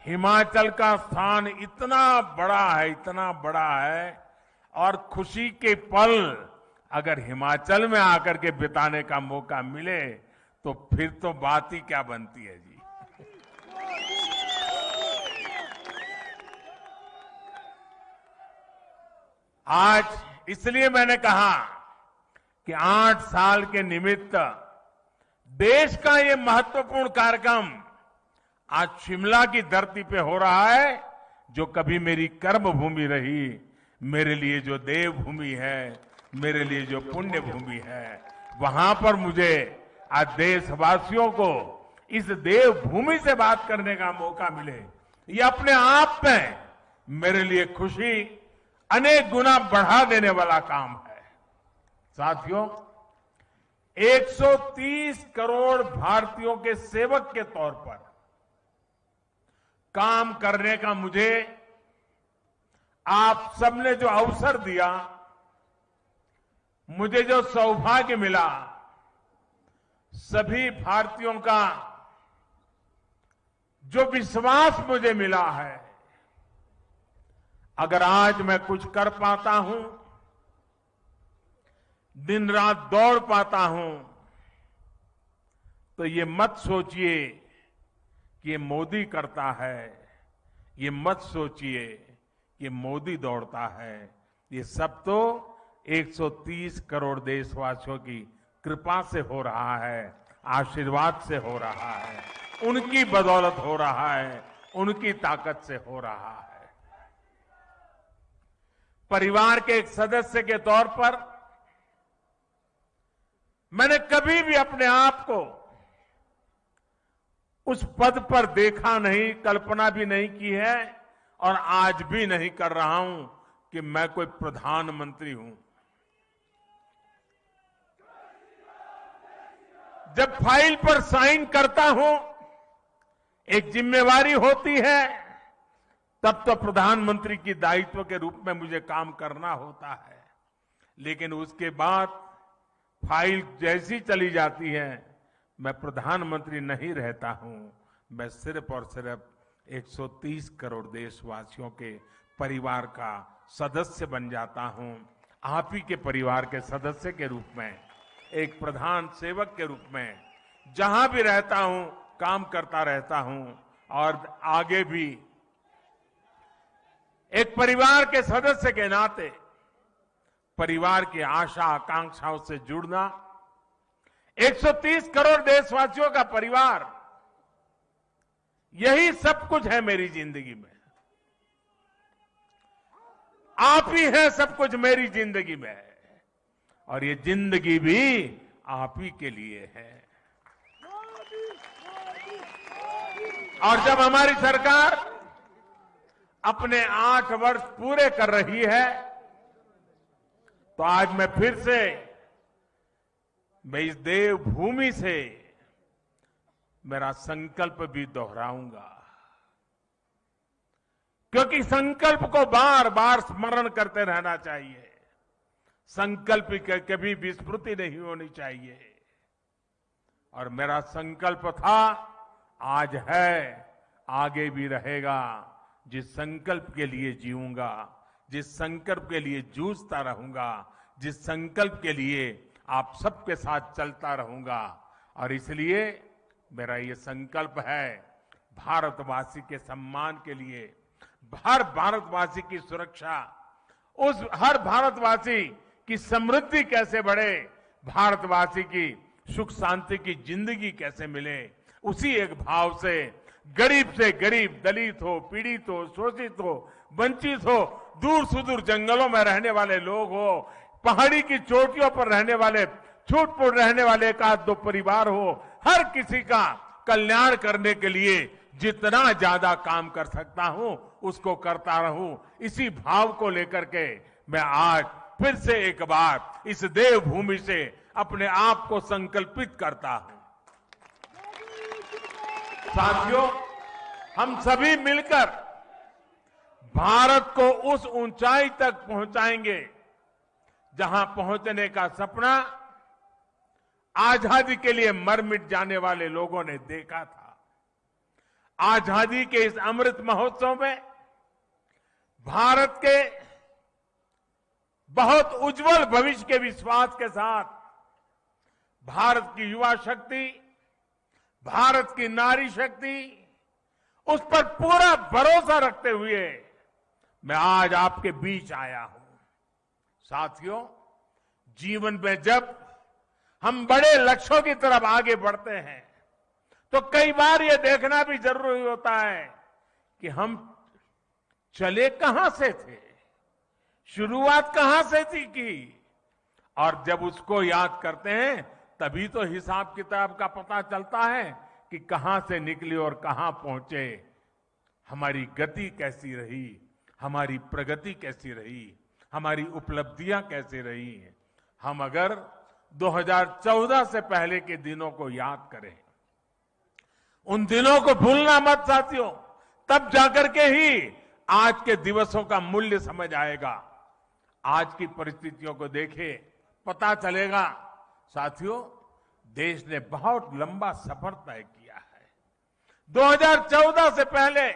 हिमाचल का स्थान इतना बड़ा है, इतना बड़ा है, और खुशी के पल अगर हिमाचल में आकर के बिताने का मौका मिले तो फिर तो बात ही क्या बनती है जी। आज इसलिए मैंने कहा कि 8 साल के निमित्त देश का ये महत्वपूर्ण कार्यक्रम आज शिमला की धरती पे हो रहा है, जो कभी मेरी कर्म भूमि रही, मेरे लिए जो देवभूमि है, मेरे लिए जो पुण्य भूमि है, वहां पर मुझे आज देशवासियों को इस देवभूमि से बात करने का मौका मिले, ये अपने आप में मेरे लिए खुशी अनेक गुना बढ़ा देने वाला काम है। साथियों, 130 करोड़ भारतीयों के सेवक के तौर पर काम करने का मुझे आप सबने जो अवसर दिया, मुझे जो सौभाग्य मिला, सभी भारतीयों का जो विश्वास मुझे मिला है, अगर आज मैं कुछ कर पाता हूं, दिन रात दौड़ पाता हूं, तो ये मत सोचिए कि ये मोदी करता है, ये मत सोचिए कि मोदी दौड़ता है। ये सब तो 130 करोड़ देशवासियों की कृपा से हो रहा है, आशीर्वाद से हो रहा है, उनकी बदौलत हो रहा है, उनकी ताकत से हो रहा है। परिवार के एक सदस्य के तौर पर मैंने कभी भी अपने आप को उस पद पर देखा नहीं, कल्पना भी नहीं की है और आज भी नहीं कर रहा हूं कि मैं कोई प्रधानमंत्री हूं। जब फाइल पर साइन करता हूं, एक जिम्मेवारी होती है, तब तो प्रधानमंत्री की दायित्व के रूप में मुझे काम करना होता है। लेकिन उसके बाद फाइल जैसी चली जाती है, मैं प्रधानमंत्री नहीं रहता हूं। मैं सिर्फ और सिर्फ 130 करोड़ देशवासियों के परिवार का सदस्य बन जाता हूं। आप ही के परिवार के सदस्य के रूप में, एक प्रधान सेवक के रूप में जहां भी रहता हूं काम करता रहता हूं और आगे भी एक परिवार के सदस्य के नाते परिवार की आशा आकांक्षाओं से जुड़ना, 130 करोड़ देशवासियों का परिवार, यही सब कुछ है मेरी जिंदगी में। आप ही हैं सब कुछ मेरी जिंदगी में और ये जिंदगी भी आप ही के लिए है। और जब हमारी सरकार अपने 8 वर्ष पूरे कर रही है, तो आज मैं फिर से मैं इस देवभूमि से मेरा संकल्प भी दोहराऊंगा, क्योंकि संकल्प को बार बार स्मरण करते रहना चाहिए। संकल्प की कभी विस्मृति नहीं होनी चाहिए। और मेरा संकल्प था, आज है, आगे भी रहेगा। जिस संकल्प के लिए जीऊंगा, जिस संकल्प के लिए जूझता रहूंगा, जिस संकल्प के लिए आप सबके साथ चलता रहूंगा। और इसलिए मेरा ये संकल्प है, भारतवासी के सम्मान के लिए, हर भारतवासी की सुरक्षा, उस हर भारतवासी की समृद्धि कैसे बढ़े, भारतवासी की सुख शांति की जिंदगी कैसे मिले, उसी एक भाव से गरीब, दलित हो, पीड़ित हो, शोषित हो, वंचित हो, दूर सुदूर जंगलों में रहने वाले लोग हो, पहाड़ी की चोटियों पर रहने वाले, छूट-फूट रहने वाले एक आध दो परिवार हो, हर किसी का कल्याण करने के लिए जितना ज्यादा काम कर सकता हूं उसको करता रहूं। इसी भाव को लेकर के मैं आज फिर से एक बार इस देवभूमि से अपने आप को संकल्पित करता हूं। साथियों, हम सभी मिलकर भारत को उस ऊंचाई तक पहुंचाएंगे जहां पहुंचने का सपना आजादी के लिए मर मिट जाने वाले लोगों ने देखा था। आजादी के इस अमृत महोत्सव में भारत के बहुत उज्जवल भविष्य के विश्वास के साथ भारत की युवा शक्ति, भारत की नारी शक्ति, उस पर पूरा भरोसा रखते हुए मैं आज आपके बीच आया हूं। साथियों, जीवन में जब हम बड़े लक्ष्यों की तरफ आगे बढ़ते हैं तो कई बार यह देखना भी जरूरी होता है कि हम चले कहां से थे, शुरुआत कहां से थी की, और जब उसको याद करते हैं तभी तो हिसाब किताब का पता चलता है कि कहां से निकले और कहां पहुंचे, हमारी गति कैसी रही, हमारी प्रगति कैसी रही, हमारी उपलब्धियां कैसी रही हैं। हम अगर 2014 से पहले के दिनों को याद करें, उन दिनों को भूलना मत साथियों। तब जाकर के ही आज के दिवसों का मूल्य समझ आएगा। आज की परिस्थितियों को देखे पता चलेगा। साथियों, देश ने बहुत लंबा सफर तय किया है। 2014 से पहले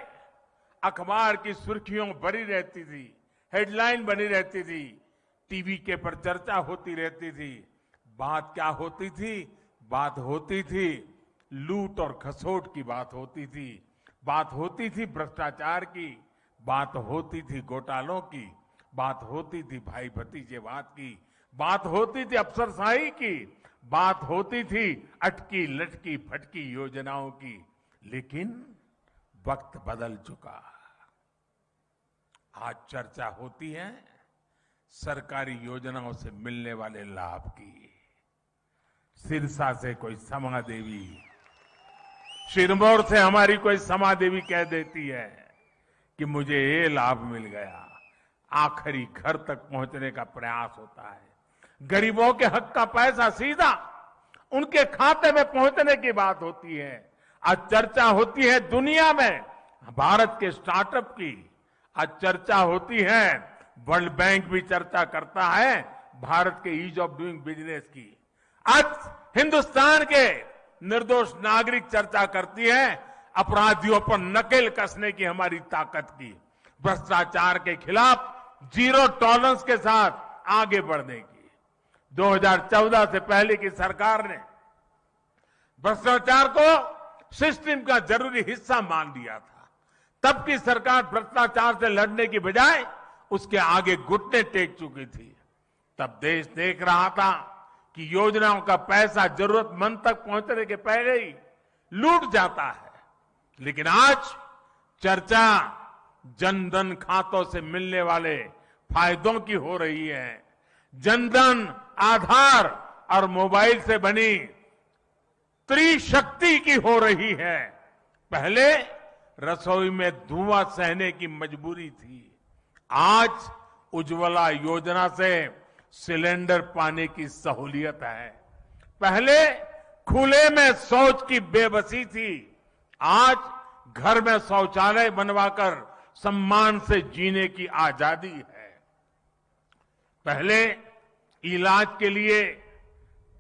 अखबार की सुर्खियों भरी रहती थी, हेडलाइन बनी रहती थी, टीवी के पर चर्चा होती रहती थी। बात क्या होती थी? बात होती थी लूट और खसोट की बात होती थी, बात होती थी भ्रष्टाचार की, बात होती थी घोटालों की, बात होती थी भाई भतीजेवाद की, बात होती थी अफसरशाही की, बात होती थी अटकी लटकी फटकी योजनाओं की। लेकिन वक्त बदल चुका। आज चर्चा होती है सरकारी योजनाओं से मिलने वाले लाभ की। सिरसा से कोई समा देवी, सिरमौर से हमारी कोई समा देवी कह देती है कि मुझे ये लाभ मिल गया। आखिरी घर तक पहुंचने का प्रयास होता है। गरीबों के हक का पैसा सीधा उनके खाते में पहुंचने की बात होती है। आज चर्चा होती है दुनिया में भारत के स्टार्टअप की। आज चर्चा होती है, वर्ल्ड बैंक भी चर्चा करता है भारत के ईज ऑफ डूइंग बिजनेस की। आज हिंदुस्तान के निर्दोष नागरिक चर्चा करती है अपराधियों पर नकेल कसने की हमारी ताकत की, भ्रष्टाचार के खिलाफ जीरो टॉलरेंस के साथ आगे बढ़ने की। 2014 से पहले की सरकार ने भ्रष्टाचार को सिस्टम का जरूरी हिस्सा मान लिया था। तब की सरकार भ्रष्टाचार से लड़ने की बजाय उसके आगे घुटने टेक चुकी थी। तब देश देख रहा था कि योजनाओं का पैसा जरूरतमंद तक पहुंचने के पहले ही लूट जाता है। लेकिन आज चर्चा जनधन खातों से मिलने वाले फायदों की हो रही है। जनधन, आधार और मोबाइल से बनी त्रिशक्ति की हो रही है। पहले रसोई में धुआं सहने की मजबूरी थी, आज उज्ज्वला योजना से सिलेंडर पाने की सहूलियत है। पहले खुले में शौच की बेबसी थी, आज घर में शौचालय बनवाकर सम्मान से जीने की आजादी है। पहले इलाज के लिए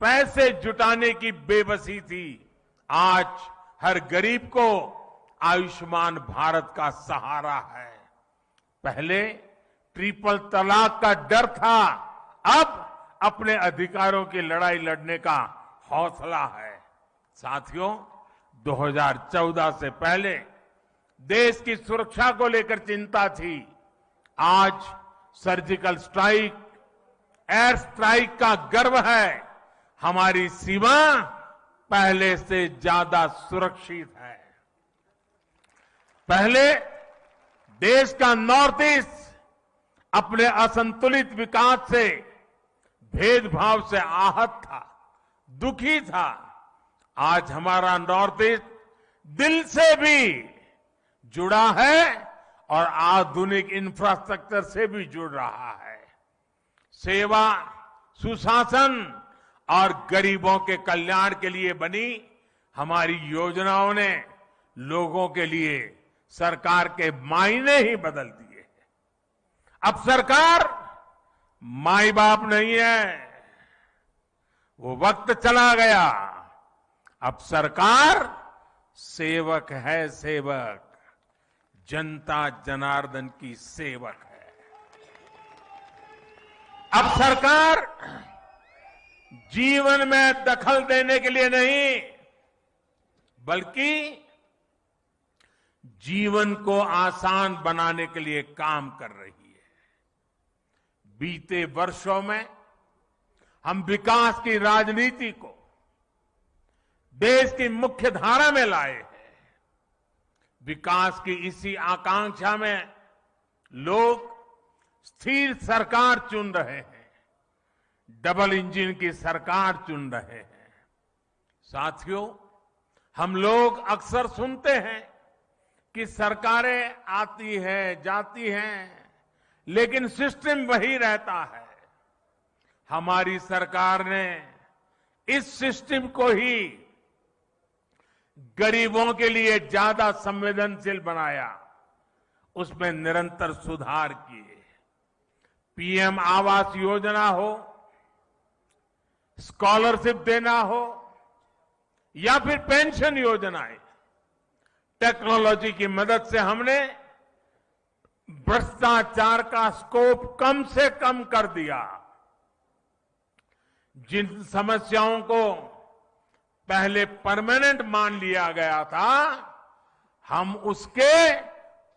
पैसे जुटाने की बेबसी थी, आज हर गरीब को आयुष्मान भारत का सहारा है। पहले ट्रिपल तलाक का डर था, अब अपने अधिकारों की लड़ाई लड़ने का हौसला है। साथियों, 2014 से पहले देश की सुरक्षा को लेकर चिंता थी, आज सर्जिकल स्ट्राइक, एयर स्ट्राइक का गर्व है। हमारी सीमा पहले से ज्यादा सुरक्षित है। पहले देश का नॉर्थ ईस्ट अपने असंतुलित विकास से, भेदभाव से आहत था, दुखी था। आज हमारा नॉर्थ ईस्ट दिल से भी जुड़ा है और आधुनिक इंफ्रास्ट्रक्चर से भी जुड़ रहा है। सेवा, सुशासन और गरीबों के कल्याण के लिए बनी हमारी योजनाओं ने लोगों के लिए सरकार के मायने ही बदल दिए। अब सरकार माई बाप नहीं है, वो वक्त चला गया। अब सरकार सेवक है, सेवक, जनता जनार्दन की सेवक है। अब सरकार जीवन में दखल देने के लिए नहीं, बल्कि जीवन को आसान बनाने के लिए काम कर रही है। बीते वर्षों में हम विकास की राजनीति को देश की मुख्य धारा में लाए हैं। विकास की इसी आकांक्षा में लोग स्थिर सरकार चुन रहे हैं, डबल इंजन की सरकार चुन रहे हैं। साथियों, हम लोग अक्सर सुनते हैं कि सरकारें आती हैं, जाती हैं, लेकिन सिस्टम वही रहता है। हमारी सरकार ने इस सिस्टम को ही गरीबों के लिए ज्यादा संवेदनशील बनाया, उसमें निरंतर सुधार किए। पीएम आवास योजना हो, स्कॉलरशिप देना हो या फिर पेंशन योजनाएं, टेक्नोलॉजी की मदद से हमने भ्रष्टाचार का स्कोप कम से कम कर दिया। जिन समस्याओं को पहले परमानेंट मान लिया गया था, हम उसके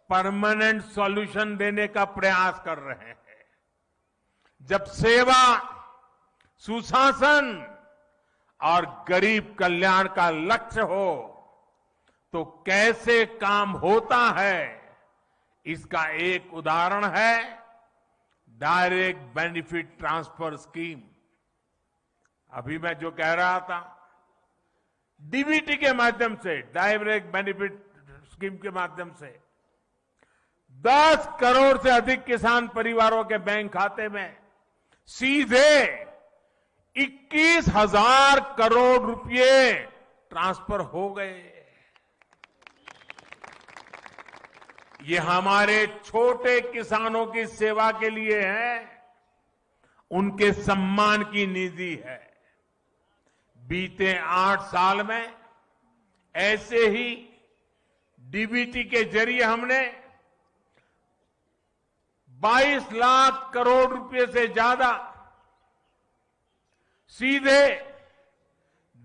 परमानेंट सॉल्यूशन देने का प्रयास कर रहे हैं। जब सेवा, सुशासन और गरीब कल्याण का लक्ष्य हो तो कैसे काम होता है, इसका एक उदाहरण है डायरेक्ट बेनिफिट ट्रांसफर स्कीम। अभी मैं जो कह रहा था, डीबीटी के माध्यम से, डायरेक्ट बेनिफिट स्कीम के माध्यम से 10 करोड़ से अधिक किसान परिवारों के बैंक खाते में सीधे 21,000 करोड़ रुपए ट्रांसफर हो गए। ये हमारे छोटे किसानों की सेवा के लिए है, उनके सम्मान की निधि है। बीते 8 साल में ऐसे ही डीबीटी के जरिए हमने 22 लाख करोड़ रुपए से ज्यादा सीधे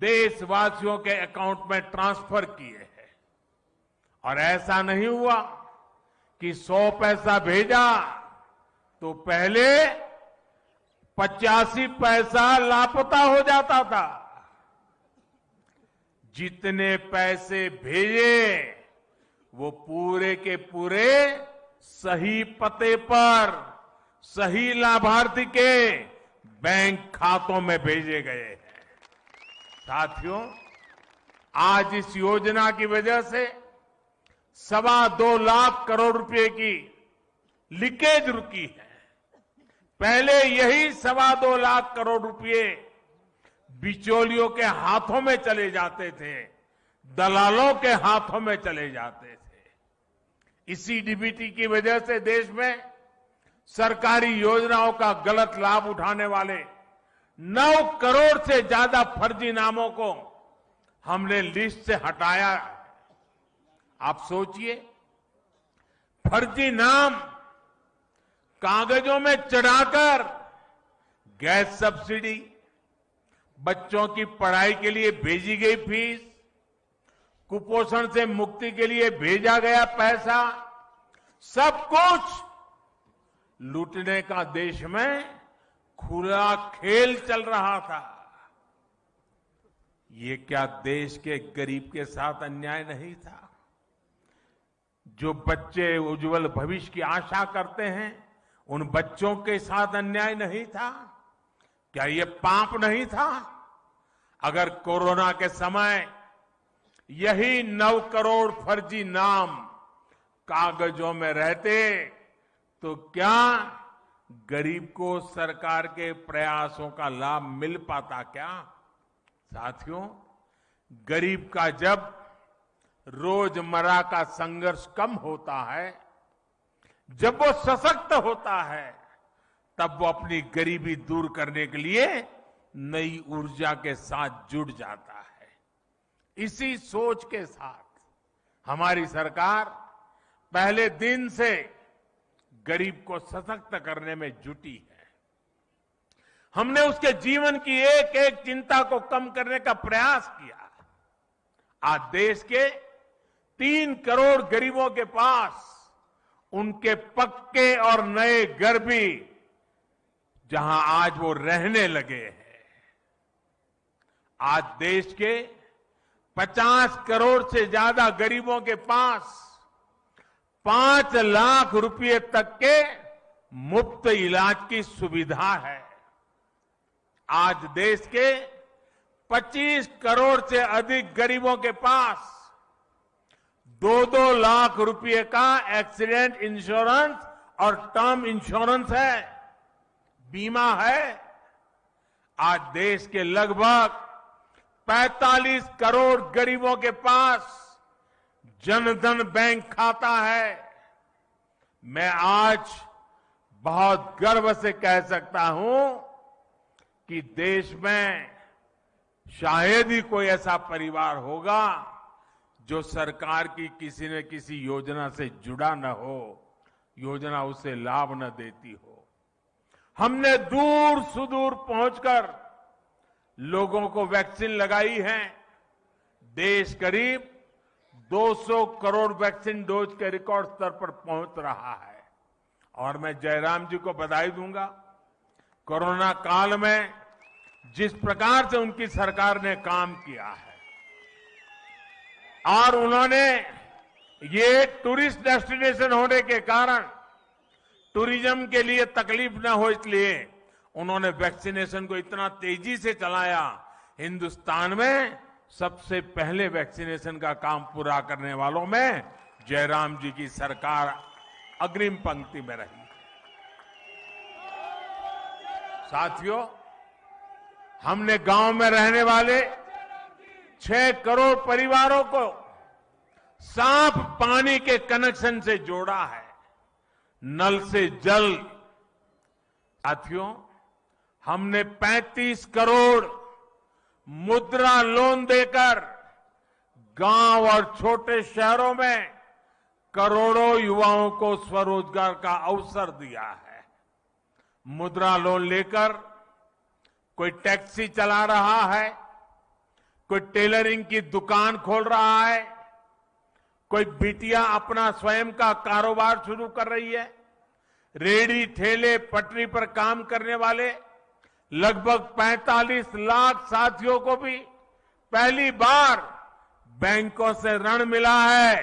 देशवासियों के अकाउंट में ट्रांसफर किए हैं। और ऐसा नहीं हुआ कि 100 पैसा भेजा तो पहले 85 पैसा लापता हो जाता था। जितने पैसे भेजे वो पूरे के पूरे सही पते पर, सही लाभार्थी के बैंक खातों में भेजे गए हैं। साथियों, आज इस योजना की वजह से 2.25 लाख करोड़ रुपए की लीकेज रुकी है। पहले यही 2.25 लाख करोड़ रुपए बिचौलियों के हाथों में चले जाते थे, दलालों के हाथों में चले जाते थे। इसी डीबीटी की वजह से देश में सरकारी योजनाओं का गलत लाभ उठाने वाले 9 करोड़ से ज्यादा फर्जी नामों को हमने लिस्ट से हटाया। आप सोचिए, फर्जी नाम कागजों में चढ़ाकर गैस सब्सिडी, बच्चों की पढ़ाई के लिए भेजी गई फीस, कुपोषण से मुक्ति के लिए भेजा गया पैसा, सब कुछ लूटने का देश में खुला खेल चल रहा था। ये क्या देश के गरीब के साथ अन्याय नहीं था? जो बच्चे उज्जवल भविष्य की आशा करते हैं, उन बच्चों के साथ अन्याय नहीं था? क्या ये पाप नहीं था? अगर कोरोना के समय यही 9 करोड़ फर्जी नाम कागजों में रहते तो क्या गरीब को सरकार के प्रयासों का लाभ मिल पाता क्या? साथियों, गरीब का जब रोजमर्रा का संघर्ष कम होता है, जब वो सशक्त होता है, तब वो अपनी गरीबी दूर करने के लिए नई ऊर्जा के साथ जुड़ जाता है। इसी सोच के साथ हमारी सरकार पहले दिन से गरीब को सशक्त करने में जुटी है। हमने उसके जीवन की एक एक चिंता को कम करने का प्रयास किया। आज देश के 3 करोड़ गरीबों के पास उनके पक्के और नए घर भी, जहां आज वो रहने लगे हैं। आज देश के 50 करोड़ से ज्यादा गरीबों के पास 5 लाख रुपए तक के मुफ्त इलाज की सुविधा है। आज देश के 25 करोड़ से अधिक गरीबों के पास 2-2 लाख रुपए का एक्सीडेंट इंश्योरेंस और टर्म इंश्योरेंस है, बीमा है। आज देश के लगभग 45 करोड़ गरीबों के पास जनधन बैंक खाता है। मैं आज बहुत गर्व से कह सकता हूं कि देश में शायद ही कोई ऐसा परिवार होगा जो सरकार की किसी न किसी योजना से जुड़ा न हो, योजना उसे लाभ न देती हो। हमने दूर सुदूर पहुंचकर लोगों को वैक्सीन लगाई है। देश करीब 200 करोड़ वैक्सीन डोज के रिकॉर्ड स्तर पर पहुंच रहा है। और मैं जयराम जी को बधाई दूंगा। कोरोना काल में जिस प्रकार से उनकी सरकार ने काम किया है और उन्होंने ये टूरिस्ट डेस्टिनेशन होने के कारण टूरिज्म के लिए तकलीफ न हो, इसलिए उन्होंने वैक्सीनेशन को इतना तेजी से चलाया। हिंदुस्तान में सबसे पहले वैक्सीनेशन का काम पूरा करने वालों में जयराम जी की सरकार अग्रिम पंक्ति में रही। साथियों, हमने गांव में रहने वाले 6 करोड़ परिवारों को साफ पानी के कनेक्शन से जोड़ा है, नल से जल। साथियों, हमने 35 करोड़ मुद्रा लोन देकर गांव और छोटे शहरों में करोड़ों युवाओं को स्वरोजगार का अवसर दिया है। मुद्रा लोन लेकर कोई टैक्सी चला रहा है, कोई टेलरिंग की दुकान खोल रहा है, कोई बिटिया अपना स्वयं का कारोबार शुरू कर रही है। रेहड़ी ठेले पटरी पर काम करने वाले लगभग 45 लाख साथियों को भी पहली बार बैंकों से ऋण मिला है,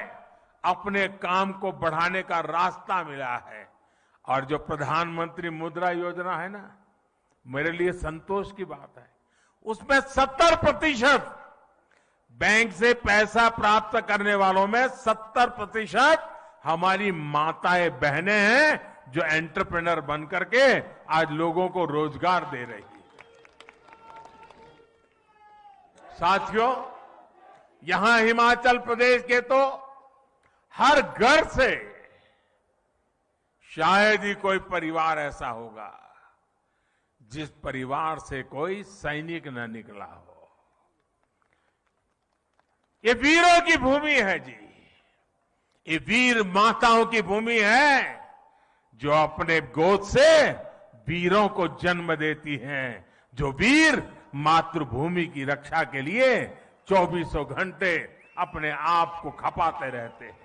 अपने काम को बढ़ाने का रास्ता मिला है। और जो प्रधानमंत्री मुद्रा योजना है ना, मेरे लिए संतोष की बात है, उसमें 70% बैंक से पैसा प्राप्त करने वालों में 70% हमारी माताएं बहनें हैं जो एंटरप्रेन्योर बन करके आज लोगों को रोजगार दे रही है। साथियों, यहां हिमाचल प्रदेश के तो हर घर से शायद ही कोई परिवार ऐसा होगा जिस परिवार से कोई सैनिक न निकला हो। ये वीरों की भूमि है जी, ये वीर माताओं की भूमि है जो अपने गोद से वीरों को जन्म देती हैं, जो वीर मातृभूमि की रक्षा के लिए 24 घंटे अपने आप को खपाते रहते हैं।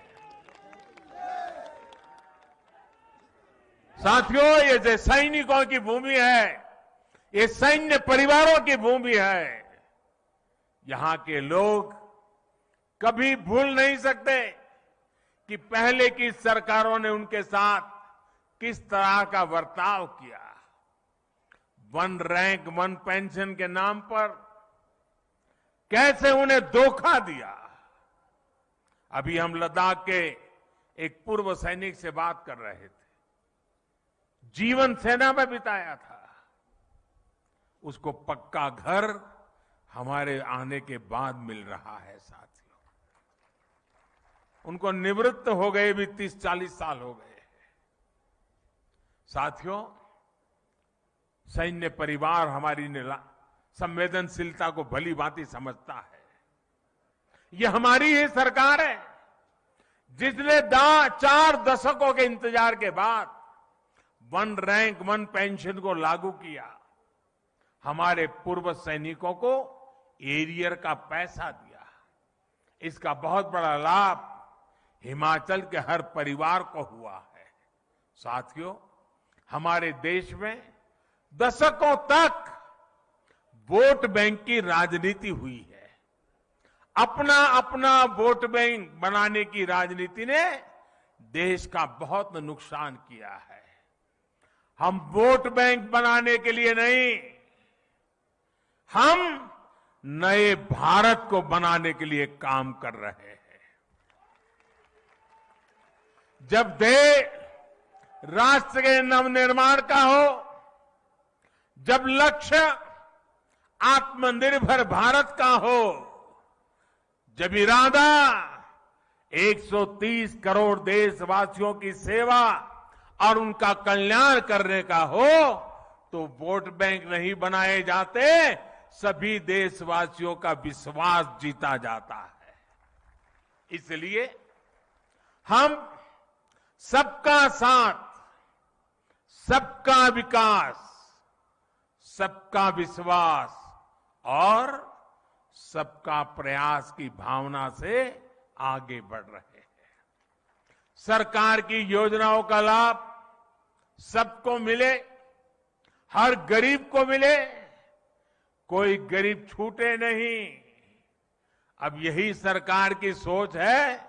साथियों, ये जो सैनिकों की भूमि है, ये सैन्य परिवारों की भूमि है। यहां के लोग कभी भूल नहीं सकते कि पहले की सरकारों ने उनके साथ किस तरह का बर्ताव किया। 1 रैंक 1 पेंशन के नाम पर कैसे उन्हें धोखा दिया। अभी हम लद्दाख के एक पूर्व सैनिक से बात कर रहे थे, जीवन सेना में बिताया था। उसको पक्का घर हमारे आने के बाद मिल रहा है। साथियों, उनको निवृत्त हो गए भी 30-40 साल हो गए। साथियों, सैन्य परिवार हमारी संवेदनशीलता को भली भांति समझता है। ये हमारी ही सरकार है जिसने 4 दशकों के इंतजार के बाद 1 रैंक 1 पेंशन को लागू किया। हमारे पूर्व सैनिकों को एरियर का पैसा दिया। इसका बहुत बड़ा लाभ हिमाचल के हर परिवार को हुआ है। साथियों, हमारे देश में दशकों तक वोट बैंक की राजनीति हुई है। अपना अपना वोट बैंक बनाने की राजनीति ने देश का बहुत नुकसान किया है। हम वोट बैंक बनाने के लिए नहीं, हम नए भारत को बनाने के लिए काम कर रहे हैं। जब देश राष्ट्र के नवनिर्माण का हो, जब लक्ष्य आत्मनिर्भर भारत का हो, जब इरादा 130 करोड़ देशवासियों की सेवा और उनका कल्याण करने का हो, तो वोट बैंक नहीं बनाए जाते, सभी देशवासियों का विश्वास जीता जाता है। इसलिए हम सबका साथ, सबका विकास, सबका विश्वास और सबका प्रयास की भावना से आगे बढ़ रहे हैं। सरकार की योजनाओं का लाभ सबको मिले, हर गरीब को मिले, कोई गरीब छूटे नहीं। अब यही सरकार की सोच है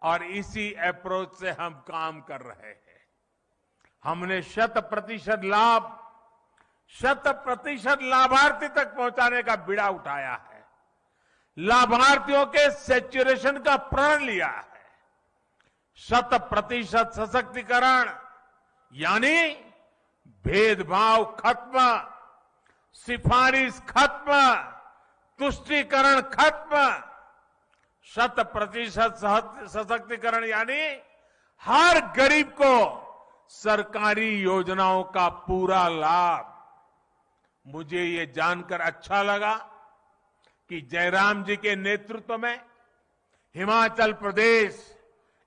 और इसी अप्रोच से हम काम कर रहे हैं। हमने 100% लाभ, 100% लाभार्थी तक पहुंचाने का बीड़ा उठाया है। लाभार्थियों के सैचुरेशन का प्रण लिया है। 100% सशक्तिकरण यानी भेदभाव खत्म, सिफारिश खत्म, तुष्टीकरण खत्म। 100% सशक्तिकरण यानी हर गरीब को सरकारी योजनाओं का पूरा लाभ। मुझे ये जानकर अच्छा लगा कि जयराम जी के नेतृत्व में हिमाचल प्रदेश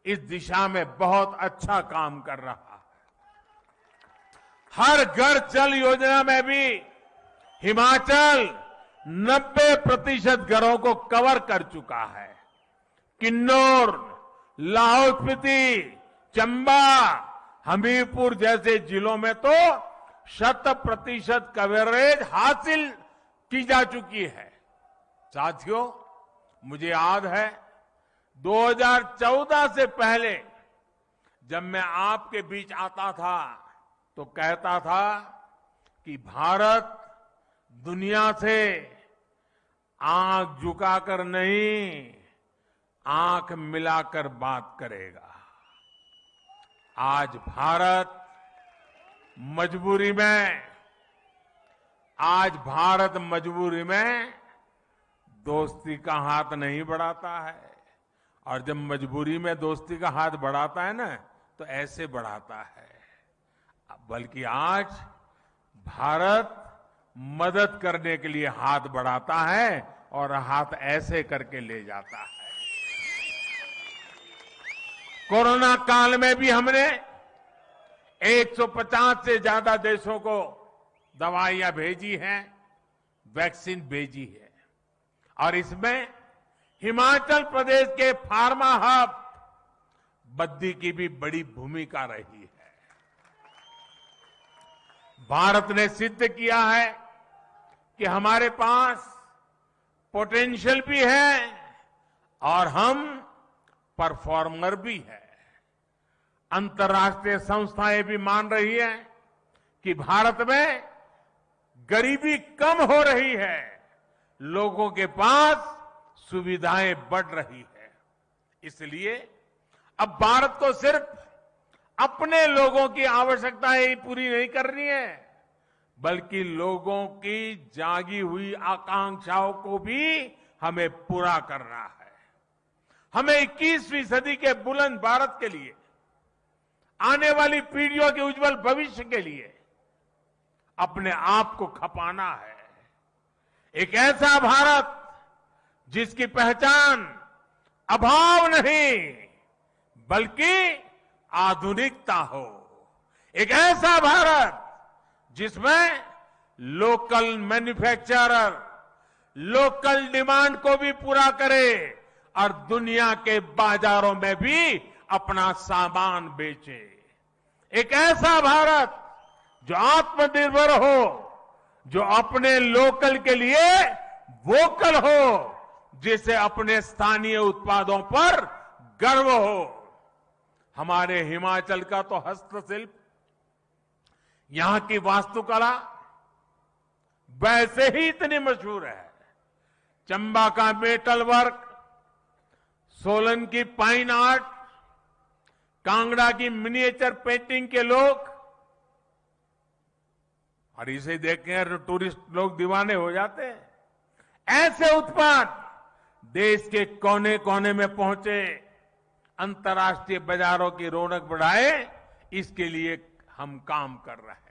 इस दिशा में बहुत अच्छा काम कर रहा है। हर घर जल योजना में भी हिमाचल 90% घरों को कवर कर चुका है। किन्नौर, लाहौल स्पीति, चंबा, हमीरपुर जैसे जिलों में तो 100% कवरेज हासिल की जा चुकी है। साथियों, मुझे याद है 2014 से पहले जब मैं आपके बीच आता था तो कहता था कि भारत दुनिया से आंख झुकाकर नहीं, आंख मिलाकर बात करेगा। आज भारत मजबूरी में दोस्ती का हाथ नहीं बढ़ाता है, और जब मजबूरी में दोस्ती का हाथ बढ़ाता है ना, तो ऐसे बढ़ाता है। बल्कि आज भारत मदद करने के लिए हाथ बढ़ाता है और हाथ ऐसे करके ले जाता है। कोरोना काल में भी हमने 150 से ज्यादा देशों को दवाइयां भेजी हैं, वैक्सीन भेजी है, और इसमें हिमाचल प्रदेश के फार्मा हब बद्दी की भी बड़ी भूमिका रही है। भारत ने सिद्ध किया है कि हमारे पास पोटेंशियल भी है और हम परफॉर्मर भी है। अंतर्राष्ट्रीय संस्थाएं भी मान रही हैं कि भारत में गरीबी कम हो रही है, लोगों के पास सुविधाएं बढ़ रही है। इसलिए अब भारत को सिर्फ अपने लोगों की आवश्यकताएं ही पूरी नहीं करनी है, बल्कि लोगों की जागी हुई आकांक्षाओं को भी हमें पूरा करना है। हमें 21वीं सदी के बुलंद भारत के लिए, आने वाली पीढ़ियों के उज्जवल भविष्य के लिए अपने आप को खपाना है। एक ऐसा भारत जिसकी पहचान अभाव नहीं बल्कि आधुनिकता हो। एक ऐसा भारत जिसमें लोकल मैन्युफैक्चरर लोकल डिमांड को भी पूरा करे और दुनिया के बाजारों में भी अपना सामान बेचे। एक ऐसा भारत जो आत्मनिर्भर हो, जो अपने लोकल के लिए वोकल हो, जिसे अपने स्थानीय उत्पादों पर गर्व हो। हमारे हिमाचल का तो हस्तशिल्प, यहां की वास्तुकला वैसे ही इतनी मशहूर है। चंबा का मेटल वर्क, सोलन की पाइन आर्ट, कांगड़ा की मिनिएचर पेंटिंग के लोग, और इसे देख के टूरिस्ट लोग दीवाने हो जाते हैं। ऐसे उत्पाद देश के कोने कोने में पहुंचे, अंतर्राष्ट्रीय बाजारों की रौनक बढ़ाए, इसके लिए हम काम कर रहे हैं।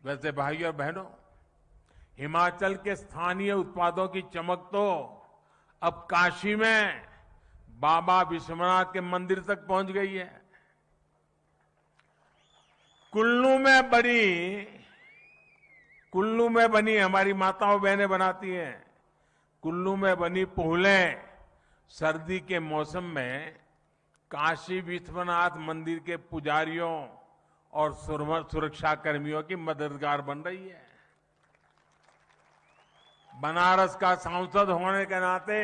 वैसे भाइयों और बहनों, हिमाचल के स्थानीय उत्पादों की चमक तो अब काशी में बाबा विश्वनाथ के मंदिर तक पहुंच गई है। कुल्लू में बनी हमारी माताओं बहनें बनाती हैं। कुल्लू में बनी पोहलें सर्दी के मौसम में काशी विश्वनाथ मंदिर के पुजारियों और सुरक्षा कर्मियों की मददगार बन रही है। बनारस का सांसद होने के नाते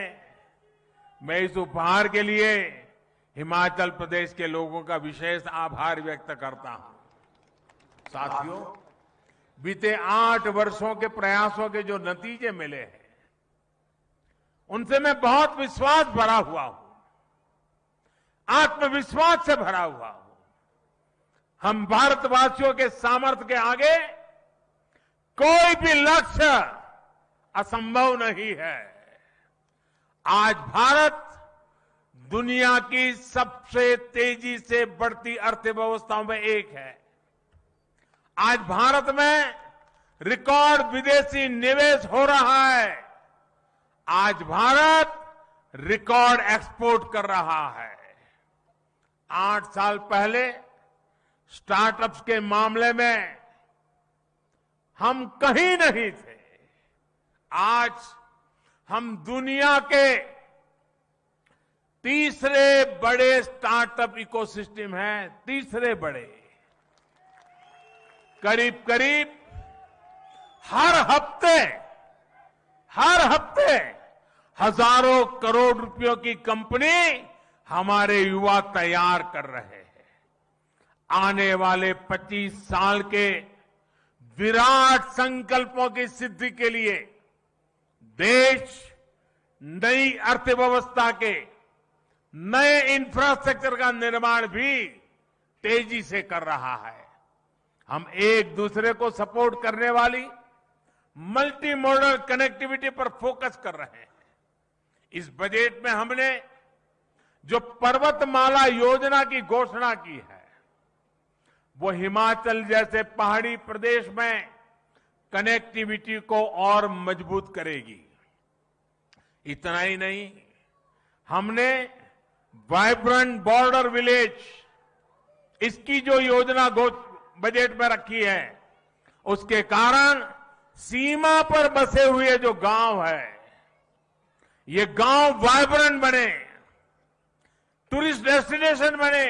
मैं इस उपहार के लिए हिमाचल प्रदेश के लोगों का विशेष आभार व्यक्त करता हूं। साथियों, बीते 8 वर्षों के प्रयासों के जो नतीजे मिले हैं, उनसे मैं बहुत विश्वास भरा हुआ हूं, आत्मविश्वास से भरा हुआ हूं। हम भारतवासियों के सामर्थ्य के आगे कोई भी लक्ष्य असंभव नहीं है। आज भारत दुनिया की सबसे तेजी से बढ़ती अर्थव्यवस्थाओं में एक है। आज भारत में रिकॉर्ड विदेशी निवेश हो रहा है। आज भारत रिकॉर्ड एक्सपोर्ट कर रहा है। 8 साल पहले स्टार्टअप्स के मामले में हम कहीं नहीं थे। आज हम दुनिया के तीसरे बड़े स्टार्टअप इकोसिस्टम हैं, तीसरे बड़े। करीब करीब हर हफ्ते हजारों करोड़ रुपयों की कंपनी हमारे युवा तैयार कर रहे हैं। आने वाले 25 साल के विराट संकल्पों की सिद्धि के लिए देश नई अर्थव्यवस्था के नए इंफ्रास्ट्रक्चर का निर्माण भी तेजी से कर रहा है। हम एक दूसरे को सपोर्ट करने वाली मल्टी मॉडल कनेक्टिविटी पर फोकस कर रहे हैं। इस बजट में हमने जो पर्वतमाला योजना की घोषणा की है, वो हिमाचल जैसे पहाड़ी प्रदेश में कनेक्टिविटी को और मजबूत करेगी। इतना ही नहीं, हमने वाइब्रेंट बॉर्डर विलेज, इसकी जो योजना बजट में रखी है, उसके कारण सीमा पर बसे हुए जो गांव है, ये गांव वाइब्रेंट बने, टूरिस्ट डेस्टिनेशन बने,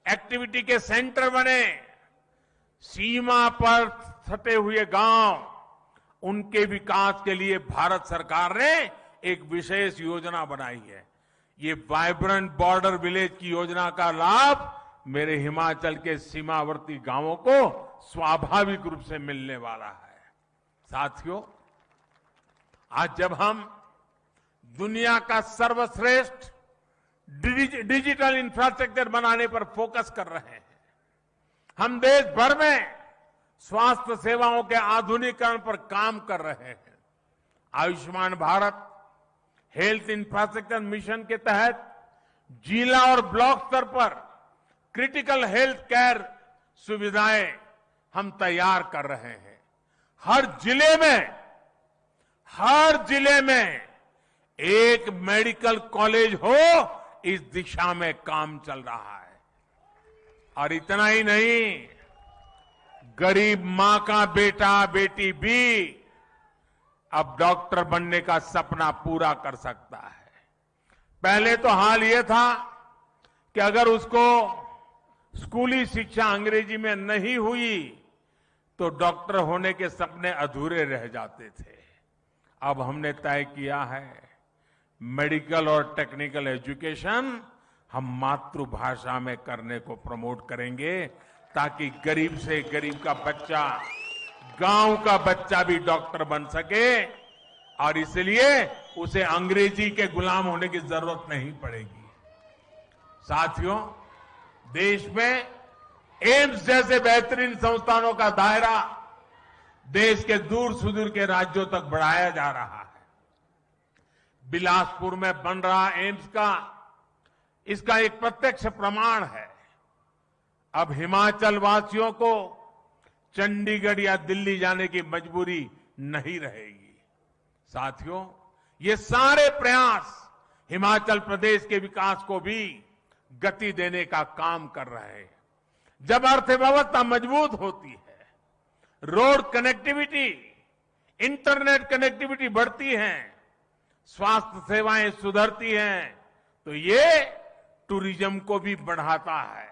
एक्टिविटी के सेंटर बने। सीमा पर सटे हुए गांव, उनके विकास के लिए भारत सरकार ने एक विशेष योजना बनाई है। ये वाइब्रेंट बॉर्डर विलेज की योजना का लाभ मेरे हिमाचल के सीमावर्ती गांवों को स्वाभाविक रूप से मिलने वाला है। साथियों, आज जब हम दुनिया का सर्वश्रेष्ठ डिजिटल इंफ्रास्ट्रक्चर बनाने पर फोकस कर रहे हैं, हम देश भर में स्वास्थ्य सेवाओं के आधुनिकीकरण पर काम कर रहे हैं। Ayushman Bharat health infrastructure mission के तहत जिला और ब्लॉक स्तर पर क्रिटिकल हेल्थ केयर सुविधाएं हम तैयार कर रहे हैं। हर जिले में एक मेडिकल कॉलेज हो, इस दिशा में काम चल रहा है। और इतना ही नहीं, गरीब मां का बेटा बेटी भी अब डॉक्टर बनने का सपना पूरा कर सकता है। पहले तो हाल ये था कि अगर उसको स्कूली शिक्षा अंग्रेजी में नहीं हुई तो डॉक्टर होने के सपने अधूरे रह जाते थे। अब हमने तय किया है, मेडिकल और टेक्निकल एजुकेशन हम मातृभाषा में करने को प्रमोट करेंगे, ताकि गरीब से गरीब का बच्चा, गांव का बच्चा भी डॉक्टर बन सके, और इसलिए उसे अंग्रेजी के गुलाम होने की जरूरत नहीं पड़ेगी। साथियों, देश में एम्स जैसे बेहतरीन संस्थानों का दायरा देश के दूर सुदूर के राज्यों तक बढ़ाया जा रहा है। बिलासपुर में बन रहा एम्स का इसका एक प्रत्यक्ष प्रमाण है। अब हिमाचल वासियों को चंडीगढ़ या दिल्ली जाने की मजबूरी नहीं रहेगी। साथियों, ये सारे प्रयास हिमाचल प्रदेश के विकास को भी गति देने का काम कर रहे हैं। जब अर्थव्यवस्था मजबूत होती है, रोड कनेक्टिविटी, इंटरनेट कनेक्टिविटी बढ़ती है, स्वास्थ्य सेवाएं सुधरती हैं, तो ये टूरिज्म को भी बढ़ाता है।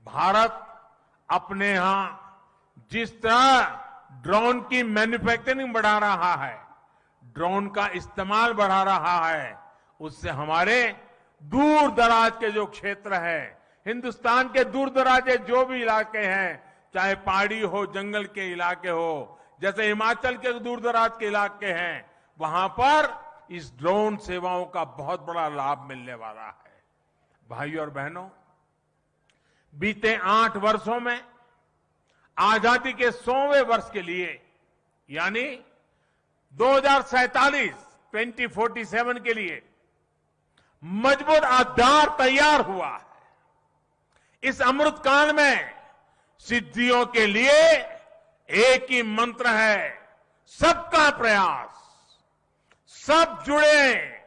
भारत अपने यहां जिस तरह ड्रोन की मैन्युफैक्चरिंग बढ़ा रहा है, ड्रोन का इस्तेमाल बढ़ा रहा है, उससे हमारे दूर दराज के जो क्षेत्र है, हिंदुस्तान के दूर दराज के जो भी इलाके हैं, चाहे पहाड़ी हो, जंगल के इलाके हो, जैसे हिमाचल के दूर दराज के इलाके हैं, वहां पर इस ड्रोन सेवाओं का बहुत बड़ा लाभ मिलने वाला है। भाइयों और बहनों, बीते 8 वर्षों में आजादी के 100वें वर्ष के लिए यानी 2047 के लिए मजबूत आधार तैयार हुआ है। इस अमृत काल में सिद्धियों के लिए एक ही मंत्र है, सबका प्रयास। सब जुड़े,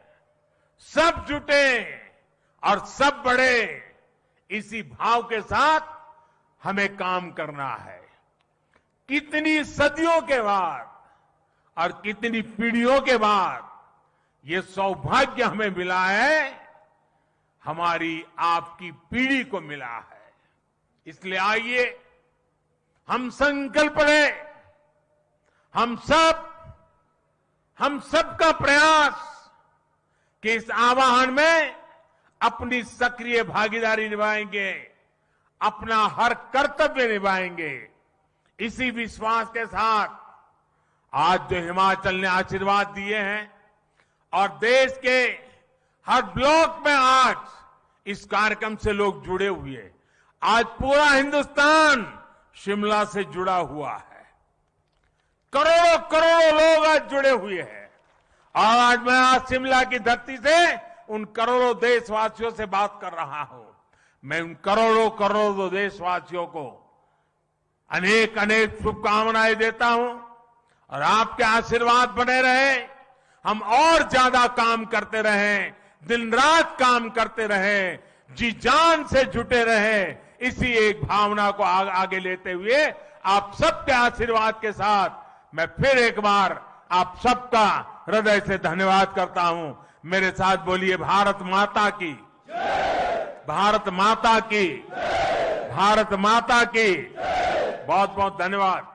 सब जुटे और सब बढ़े, इसी भाव के साथ हमें काम करना है। कितनी सदियों के बाद और कितनी पीढ़ियों के बाद ये सौभाग्य हमें मिला है, हमारी आपकी पीढ़ी को मिला है। इसलिए आइए हम संकल्प लें, हम सबका प्रयास कि इस आह्वान में अपनी सक्रिय भागीदारी निभाएंगे, अपना हर कर्तव्य निभाएंगे। इसी विश्वास के साथ आज जो हिमाचल ने आशीर्वाद दिए हैं और देश के हर ब्लॉक में आज इस कार्यक्रम से लोग जुड़े हुए हैं। आज पूरा हिंदुस्तान शिमला से जुड़ा हुआ है, करोड़ों करोड़ों लोग आज जुड़े हुए हैं। और आज मैं आज शिमला की धरती से उन करोड़ों देशवासियों से बात कर रहा हूं। मैं उन करोड़ों करोड़ों देशवासियों को अनेक अनेक शुभकामनाएं देता हूं और आपके आशीर्वाद बने रहे, हम और ज्यादा काम करते रहें, दिन रात काम करते रहें, जी जान से जुटे रहें। इसी एक भावना को आगे लेते हुए आप सबके आशीर्वाद के साथ मैं फिर एक बार आप सबका हृदय से धन्यवाद करता हूं। मेरे साथ बोलिए, भारत माता की, भारत माता की, भारत माता की। बहुत बहुत धन्यवाद।